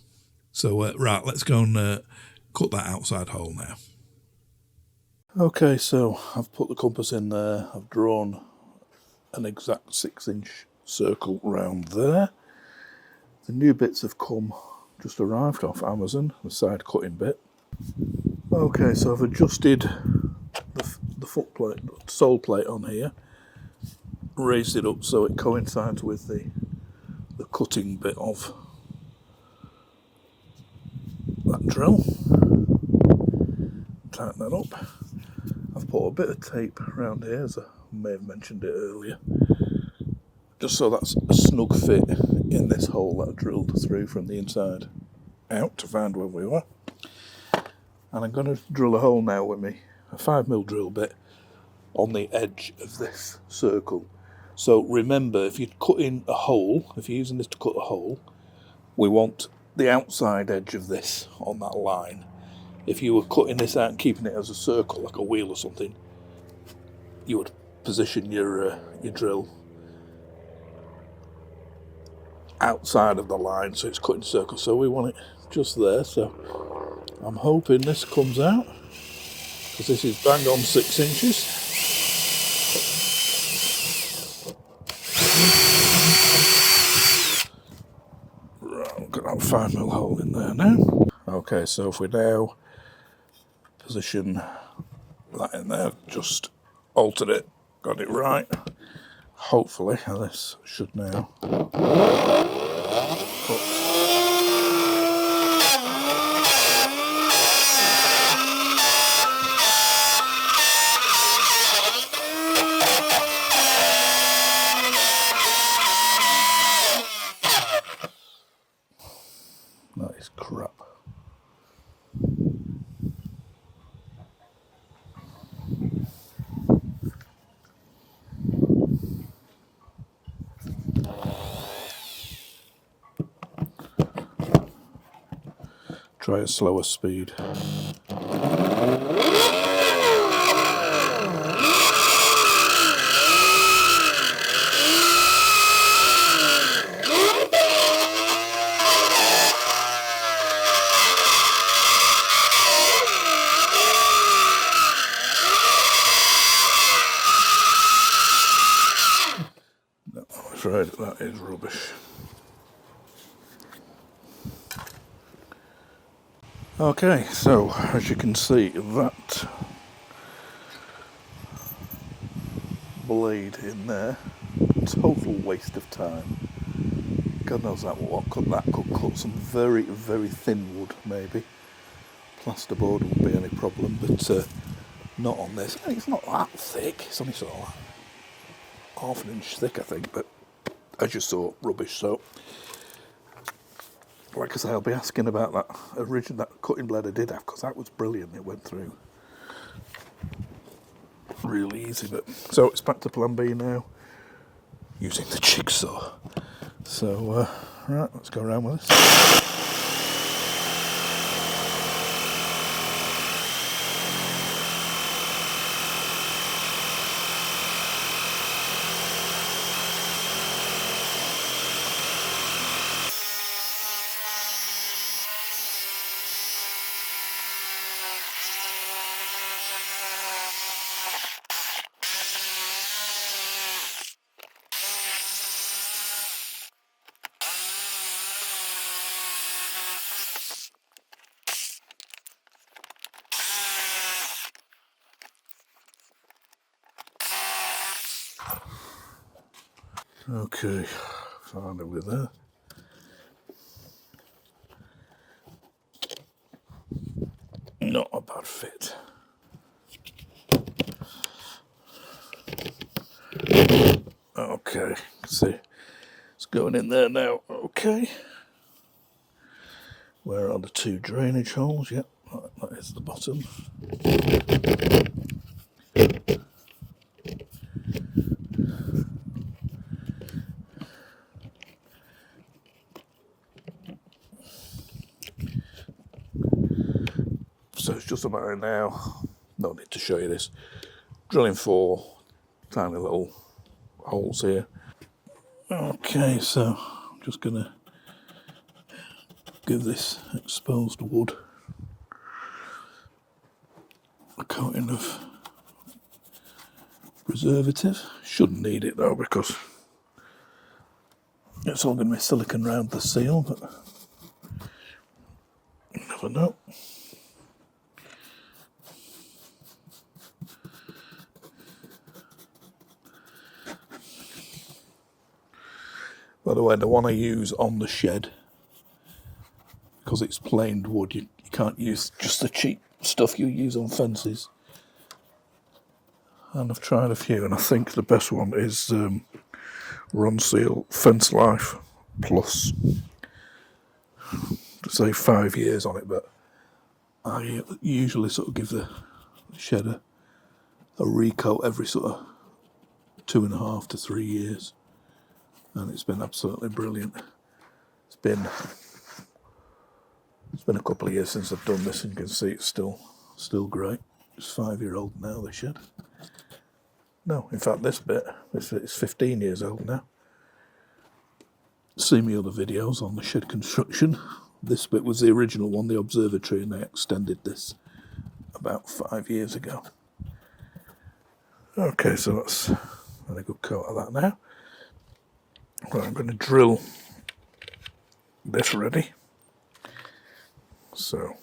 So right, let's go and cut that outside hole now. Okay, so I've put the compass in there. I've drawn an exact 6-inch circle round there. The new bits have just arrived off Amazon, the side cutting bit. Okay, so I've adjusted the foot plate, sole plate on here, raised it up so it coincides with the cutting bit of that drill. Tighten that up. I've put a bit of tape around here, as I may have mentioned it earlier, just so that's a snug fit in this hole that I drilled through from the inside out to find where we were. And I'm going to drill a hole now with me, a 5mm drill bit, on the edge of this circle. So remember, if you're cutting a hole, if you're using this to cut a hole, we want the outside edge of this on that line. If you were cutting this out and keeping it as a circle, like a wheel or something, you would position your drill outside of the line, so it's cutting circles. So we want it just there. So I'm hoping this comes out, because this is bang on 6 inches. Right, I've got that 5mm hole in there now. Okay, so if we now position that in there, just altered it, got it right. Hopefully, this should now that is crap. Try a slower speed. No, I'm afraid that is rubbish. Okay, so as you can see, that blade in there, total waste of time. God knows that could cut some very, very thin wood, maybe. Plasterboard wouldn't be any problem, but not on this. It's not that thick, it's only sort of like half an inch thick, I think, but as you saw, rubbish. So like I say, I'll be asking about that cutting blade I did have, because that was brilliant. It went through really easy. But so it's back to plan B now, using the jigsaw. So right, let's go around with this. Okay, finally there. Not a bad fit. Okay, see, it's going in there now. Okay, where are the two drainage holes? Yep, that is the bottom. so it's just about now, no need to show you this, drilling 4 tiny little holes here. Okay, so I'm just going to give this exposed wood a coating of preservative. Shouldn't need it though, because it's all going to be silicone round the seal, but you never know. By the way, the one I use on the shed, because it's planed wood, you can't use just the cheap stuff you use on fences. And I've tried a few, and I think the best one is Run Seal Fence Life Plus. To say 5 years on it, but I usually sort of give the shed a recoat every sort of 2.5 to 3 years, and it's been absolutely brilliant. It's been a couple of years since I've done this, and you can see it's still great. It's 5-year-old now, the shed. No, in fact, this bit it's 15 years old now. See my other videos on the shed construction. This bit was the original one, the observatory, and I extended this about 5 years ago. Okay, so that's a very good coat of that now. Right, I'm going to drill this ready. So,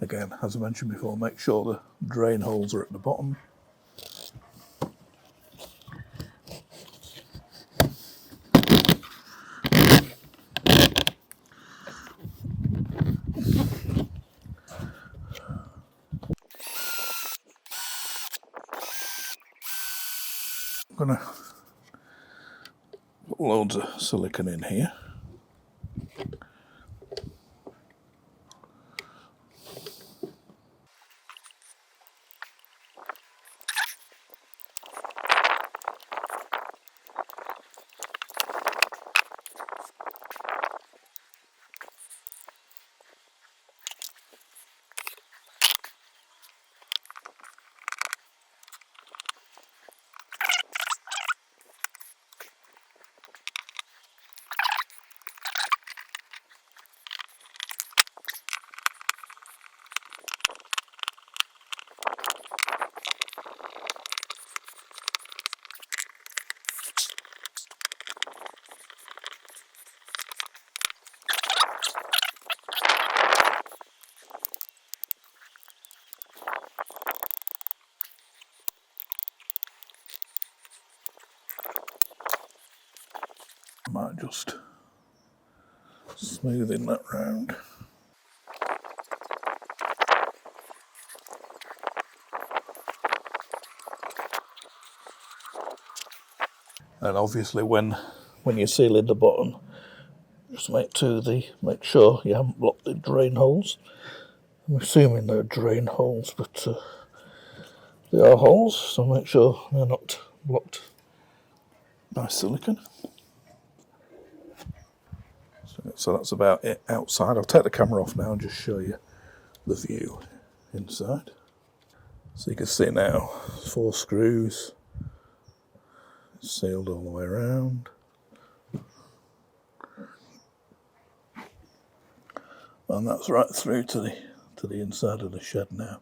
again, as I mentioned before, make sure the drain holes are at the bottom. I'm going to put loads of silicone in here. I might just smoothing that round. And obviously when you're sealing the bottom, just make sure you haven't blocked the drain holes. I'm assuming they're drain holes, but they are holes, so make sure they're not blocked by silicone. So that's about it outside. I'll take the camera off now and just show you the view inside. So you can see now, 4 screws, sealed all the way around. And that's right through to the inside of the shed now.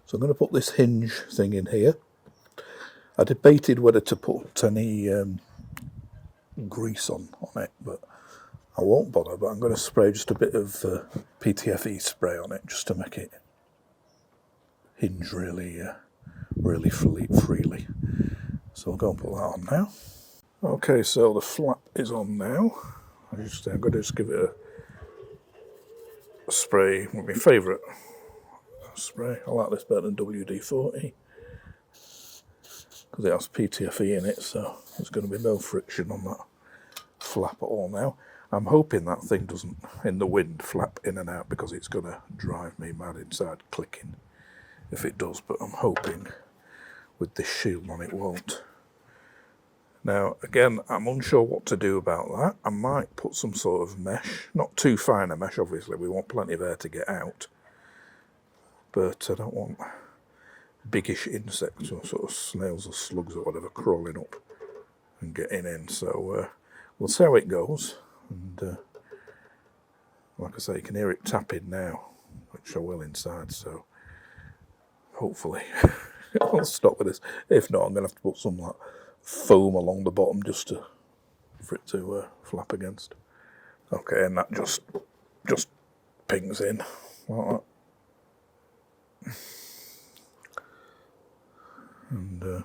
So I'm going to put this hinge thing in here. I debated whether to put any grease on it, but I won't bother. But I'm going to spray just a bit of PTFE spray on it, just to make it hinge really freely. So I'll go and put that on now. Okay, so the flap is on now. I'm going to just give it a spray with my favourite spray. I like this better than WD-40 because it has PTFE in it, so there's going to be no friction on that flap at all now. I'm hoping that thing doesn't, in the wind, flap in and out, because it's going to drive me mad inside clicking if it does, but I'm hoping with this shield on it won't. Now, again, I'm unsure what to do about that. I might put some sort of mesh, not too fine a mesh, obviously, we want plenty of air to get out. but I don't want biggish insects or sort of snails or slugs or whatever crawling up and getting in. So we'll see how it goes. And like I say, you can hear it tapping now, which I will inside. So hopefully I'll stop with this. If not, I'm going to have to put some like foam along the bottom just for it to flap against. Okay, and that just pings in like that. And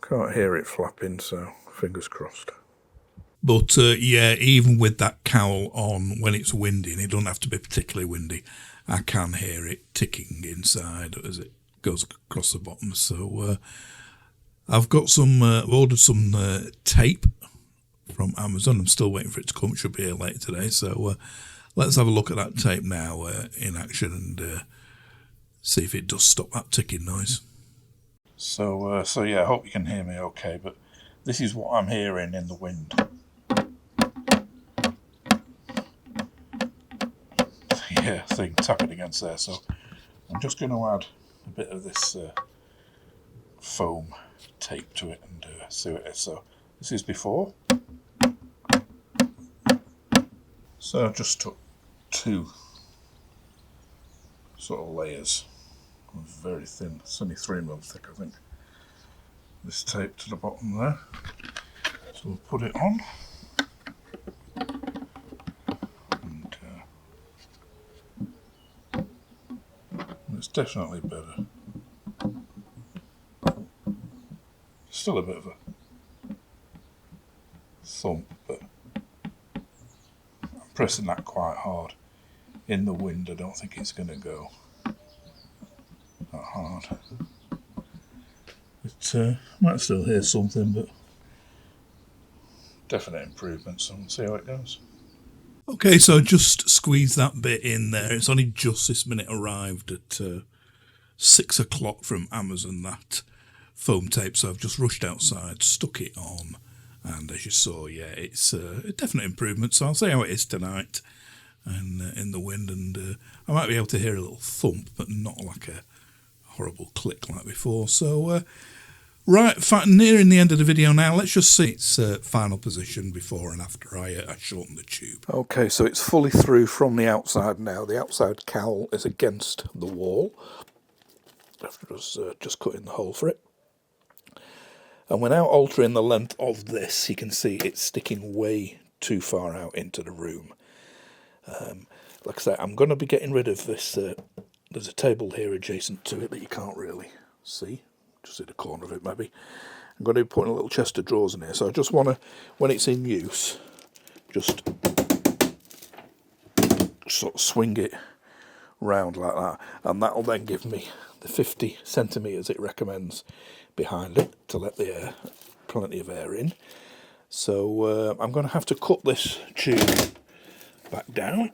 can't hear it flapping, so fingers crossed. But yeah, even with that COWL on, when it's windy, and it doesn't have to be particularly windy, I can hear it ticking inside as it goes across the bottom. So I've got ordered some tape from Amazon. I'm still waiting for it to come. It should be here later today. So let's have a look at that tape now in action and see if it does stop that ticking noise. So yeah, I hope you can hear me okay, but this is what I'm hearing in the wind. Yeah, thing tapping against there. So I'm just going to add a bit of this foam tape to it and see what it is. So this is before. So I just took 2 sort of layers. Very thin, it's only 3mm thick, I think. This tape to the bottom there. So we'll put it on. And it's definitely better. Still a bit of a thump, but I'm pressing that quite hard. In the wind, I don't think it's going to go that hard. It might still hear something, but definite improvement, so we'll see how it goes. Okay, so just squeeze that bit in there. It's only just this minute arrived at 6 o'clock from Amazon, that foam tape. So I've just rushed outside, stuck it on, and as you saw, yeah, it's a definite improvement. So I'll see how it is tonight and in the wind, and I might be able to hear a little thump, but not like a horrible click like before. So right, nearing the end of the video now. Let's just see its final position before and after I shorten the tube. Okay, so it's fully through from the outside now. The outside cowl is against the wall. After just cutting the hole for it. And without altering the length of this, you can see it's sticking way too far out into the room. Like I say, I'm going to be getting rid of this. There's a table here adjacent to it that you can't really see. Just see the corner of it maybe. I'm going to be putting a little chest of drawers in here. So I just want to, when it's in use, just sort of swing it round like that. And that'll then give me the 50 centimetres it recommends behind it to let the air, plenty of air in. So I'm going to have to cut this tube back down,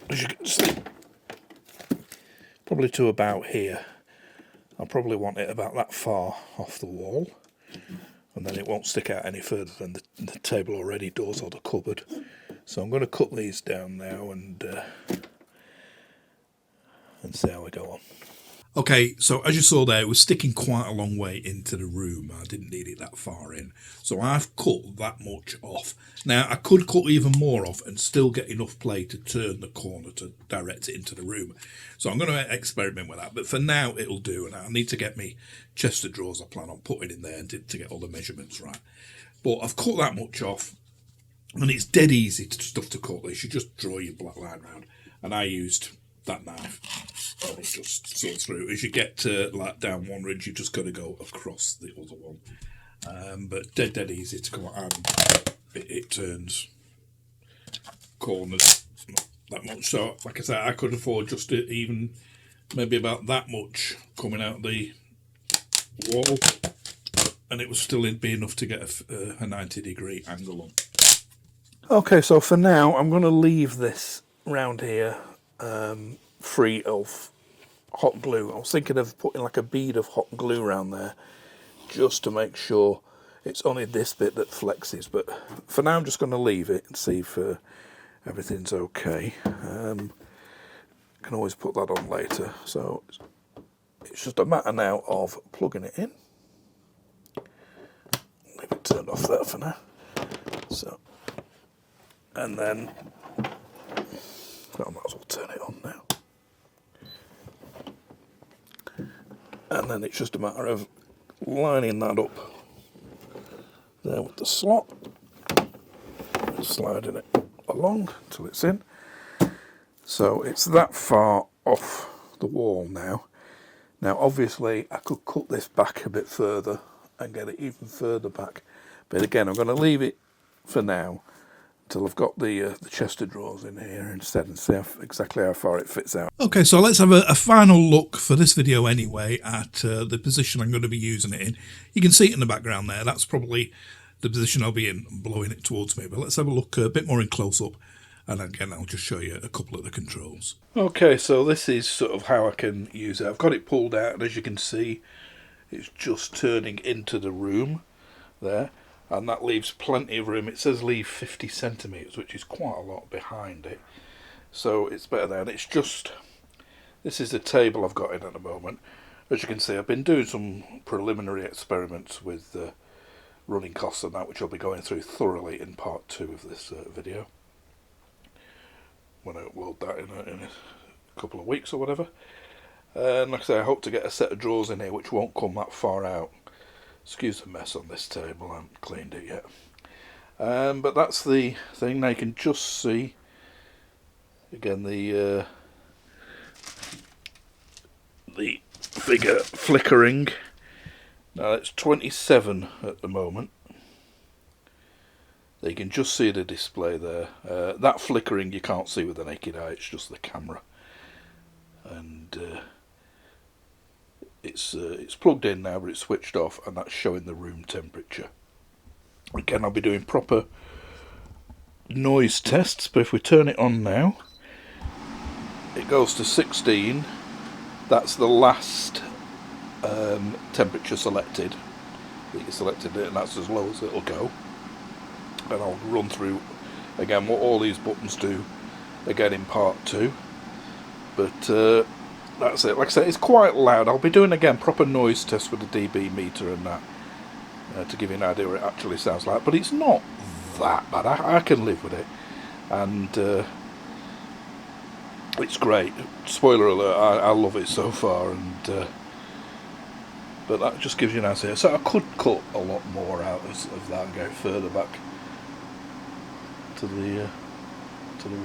as you can see, probably to about here. I'll probably want it about that far off the wall, and then it won't stick out any further than the table already does, or the cupboard. So I'm going to cut these down now and see how we go on. Okay, so as you saw there, it was sticking quite a long way into the room. I didn't need it that far in. So I've cut that much off. Now, I could cut even more off and still get enough play to turn the corner to direct it into the room. So I'm going to experiment with that. But for now, it'll do. And I need to get me chest of drawers I plan on putting in there to get all the measurements right. But I've cut that much off. And it's dead easy stuff to cut. You should just draw your black line round. And I used that knife, and it just sorts through. As you get to like down one ridge, you've just got to go across the other one. But dead easy to come out, and it turns corners not that much. So, like I said, I could afford just to even maybe about that much coming out the wall, and it would still be enough to get a 90-degree angle on. Okay, so for now, I'm going to leave this round here free of hot glue. I was thinking of putting like a bead of hot glue around there just to make sure it's only this bit that flexes, but for now I'm just going to leave it and see if everything's okay. Can can always put that on later. So it's just a matter now of plugging it in. Leave it turned off there for now. So, and then I might as well turn it on now. And then it's just a matter of lining that up there with the slot, sliding it along until it's in. So it's that far off the wall now. Now obviously I could cut this back a bit further and get it even further back, but again I'm going to leave it for now until I've got the chest of drawers in here instead and see exactly how far it fits out. Okay, so let's have a final look for this video anyway at the position I'm going to be using it in. You can see it in the background there. That's probably the position I'll be in, blowing it towards me. But let's have a look a bit more in close-up, and again I'll just show you a couple of the controls. Okay, so this is sort of how I can use it. I've got it pulled out, and as you can see, it's just turning into the room there. And that leaves plenty of room. It says leave 50 centimetres, which is quite a lot behind it. So it's better there. And it's just, this is the table I've got in at the moment. As you can see, I've been doing some preliminary experiments with running costs and that, which I'll be going through thoroughly in part 2 of this video, when I upload that in a couple of weeks or whatever. And like I say, I hope to get a set of drawers in here which won't come that far out. Excuse the mess on this table, I haven't cleaned it yet. But that's the thing. Now you can just see, again, the figure flickering. Now it's 27 at the moment. You can just see the display there. That flickering you can't see with the naked eye, it's just the camera. And it's plugged in now, but it's switched off, and that's showing the room temperature. Again, I'll be doing proper noise tests, but if we turn it on now, it goes to 16. That's the last temperature selected that you selected it, and that's as low as it'll go. And I'll run through again what all these buttons do again in part 2. But that's it. Like I say, it's quite loud. I'll be doing again proper noise tests with the dB meter and that to give you an idea what it actually sounds like. But it's not that bad. I can live with it, and it's great. Spoiler alert: I love it so far, and but that just gives you an idea. So I could cut a lot more out of that and go further back to the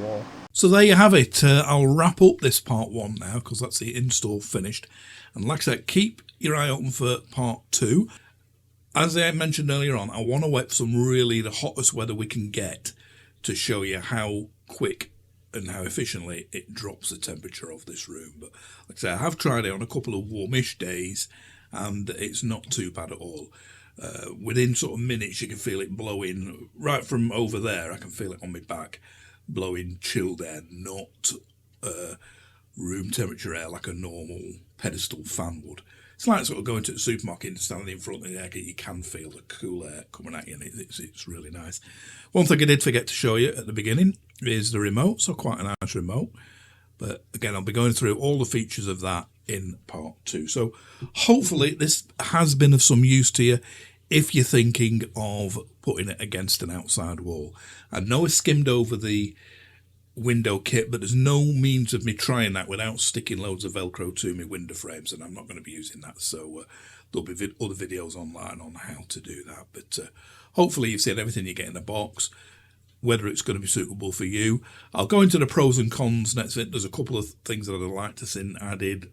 wall. So there you have it. I'll wrap up this part 1 now, because that's the install finished. And like I said, keep your eye open for part 2. As I mentioned earlier on, I want to wait for some really the hottest weather we can get to show you how quick and how efficiently it drops the temperature of this room. But like I say, I have tried it on a couple of warmish days, and it's not too bad at all. Within sort of minutes, you can feel it blowing right from over there. I can feel it on my back, blowing chilled air, not room temperature air like a normal pedestal fan would. It's like sort of going to the supermarket and standing in front of the air. You can feel the cool air coming at you, and it's really nice. One thing I did forget to show you at the beginning is the remote, so quite a nice remote. But again, I'll be going through all the features of that in part 2. So hopefully this has been of some use to you if you're thinking of putting it against an outside wall. I know I skimmed over the window kit, but there's no means of me trying that without sticking loads of Velcro to my window frames, and I'm not going to be using that. So there'll be other videos online on how to do that. But hopefully you've seen everything you get in the box, whether it's going to be suitable for you. I'll go into the pros and cons next. There's a couple of things that I'd like to see added,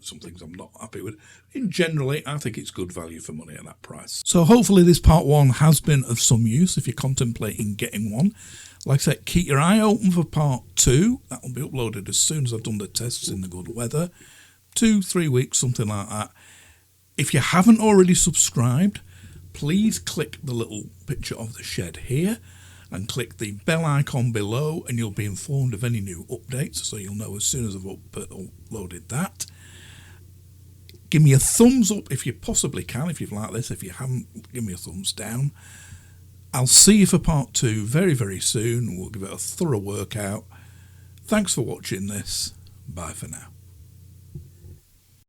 some things I'm not happy with. Generally, I think it's good value for money at that price. So hopefully this part 1 has been of some use if you're contemplating getting one. Like I said, keep your eye open for part 2. That will be uploaded as soon as I've done the tests in the good weather. 2-3 weeks, something like that. If you haven't already subscribed, please click the little picture of the shed here and click the bell icon below, and you'll be informed of any new updates, so you'll know as soon as I've uploaded that. Give me a thumbs up if you possibly can, if you've liked this. If you haven't, give me a thumbs down. I'll see you for part 2 very, very soon. We'll give it a thorough workout. Thanks for watching this. Bye for now.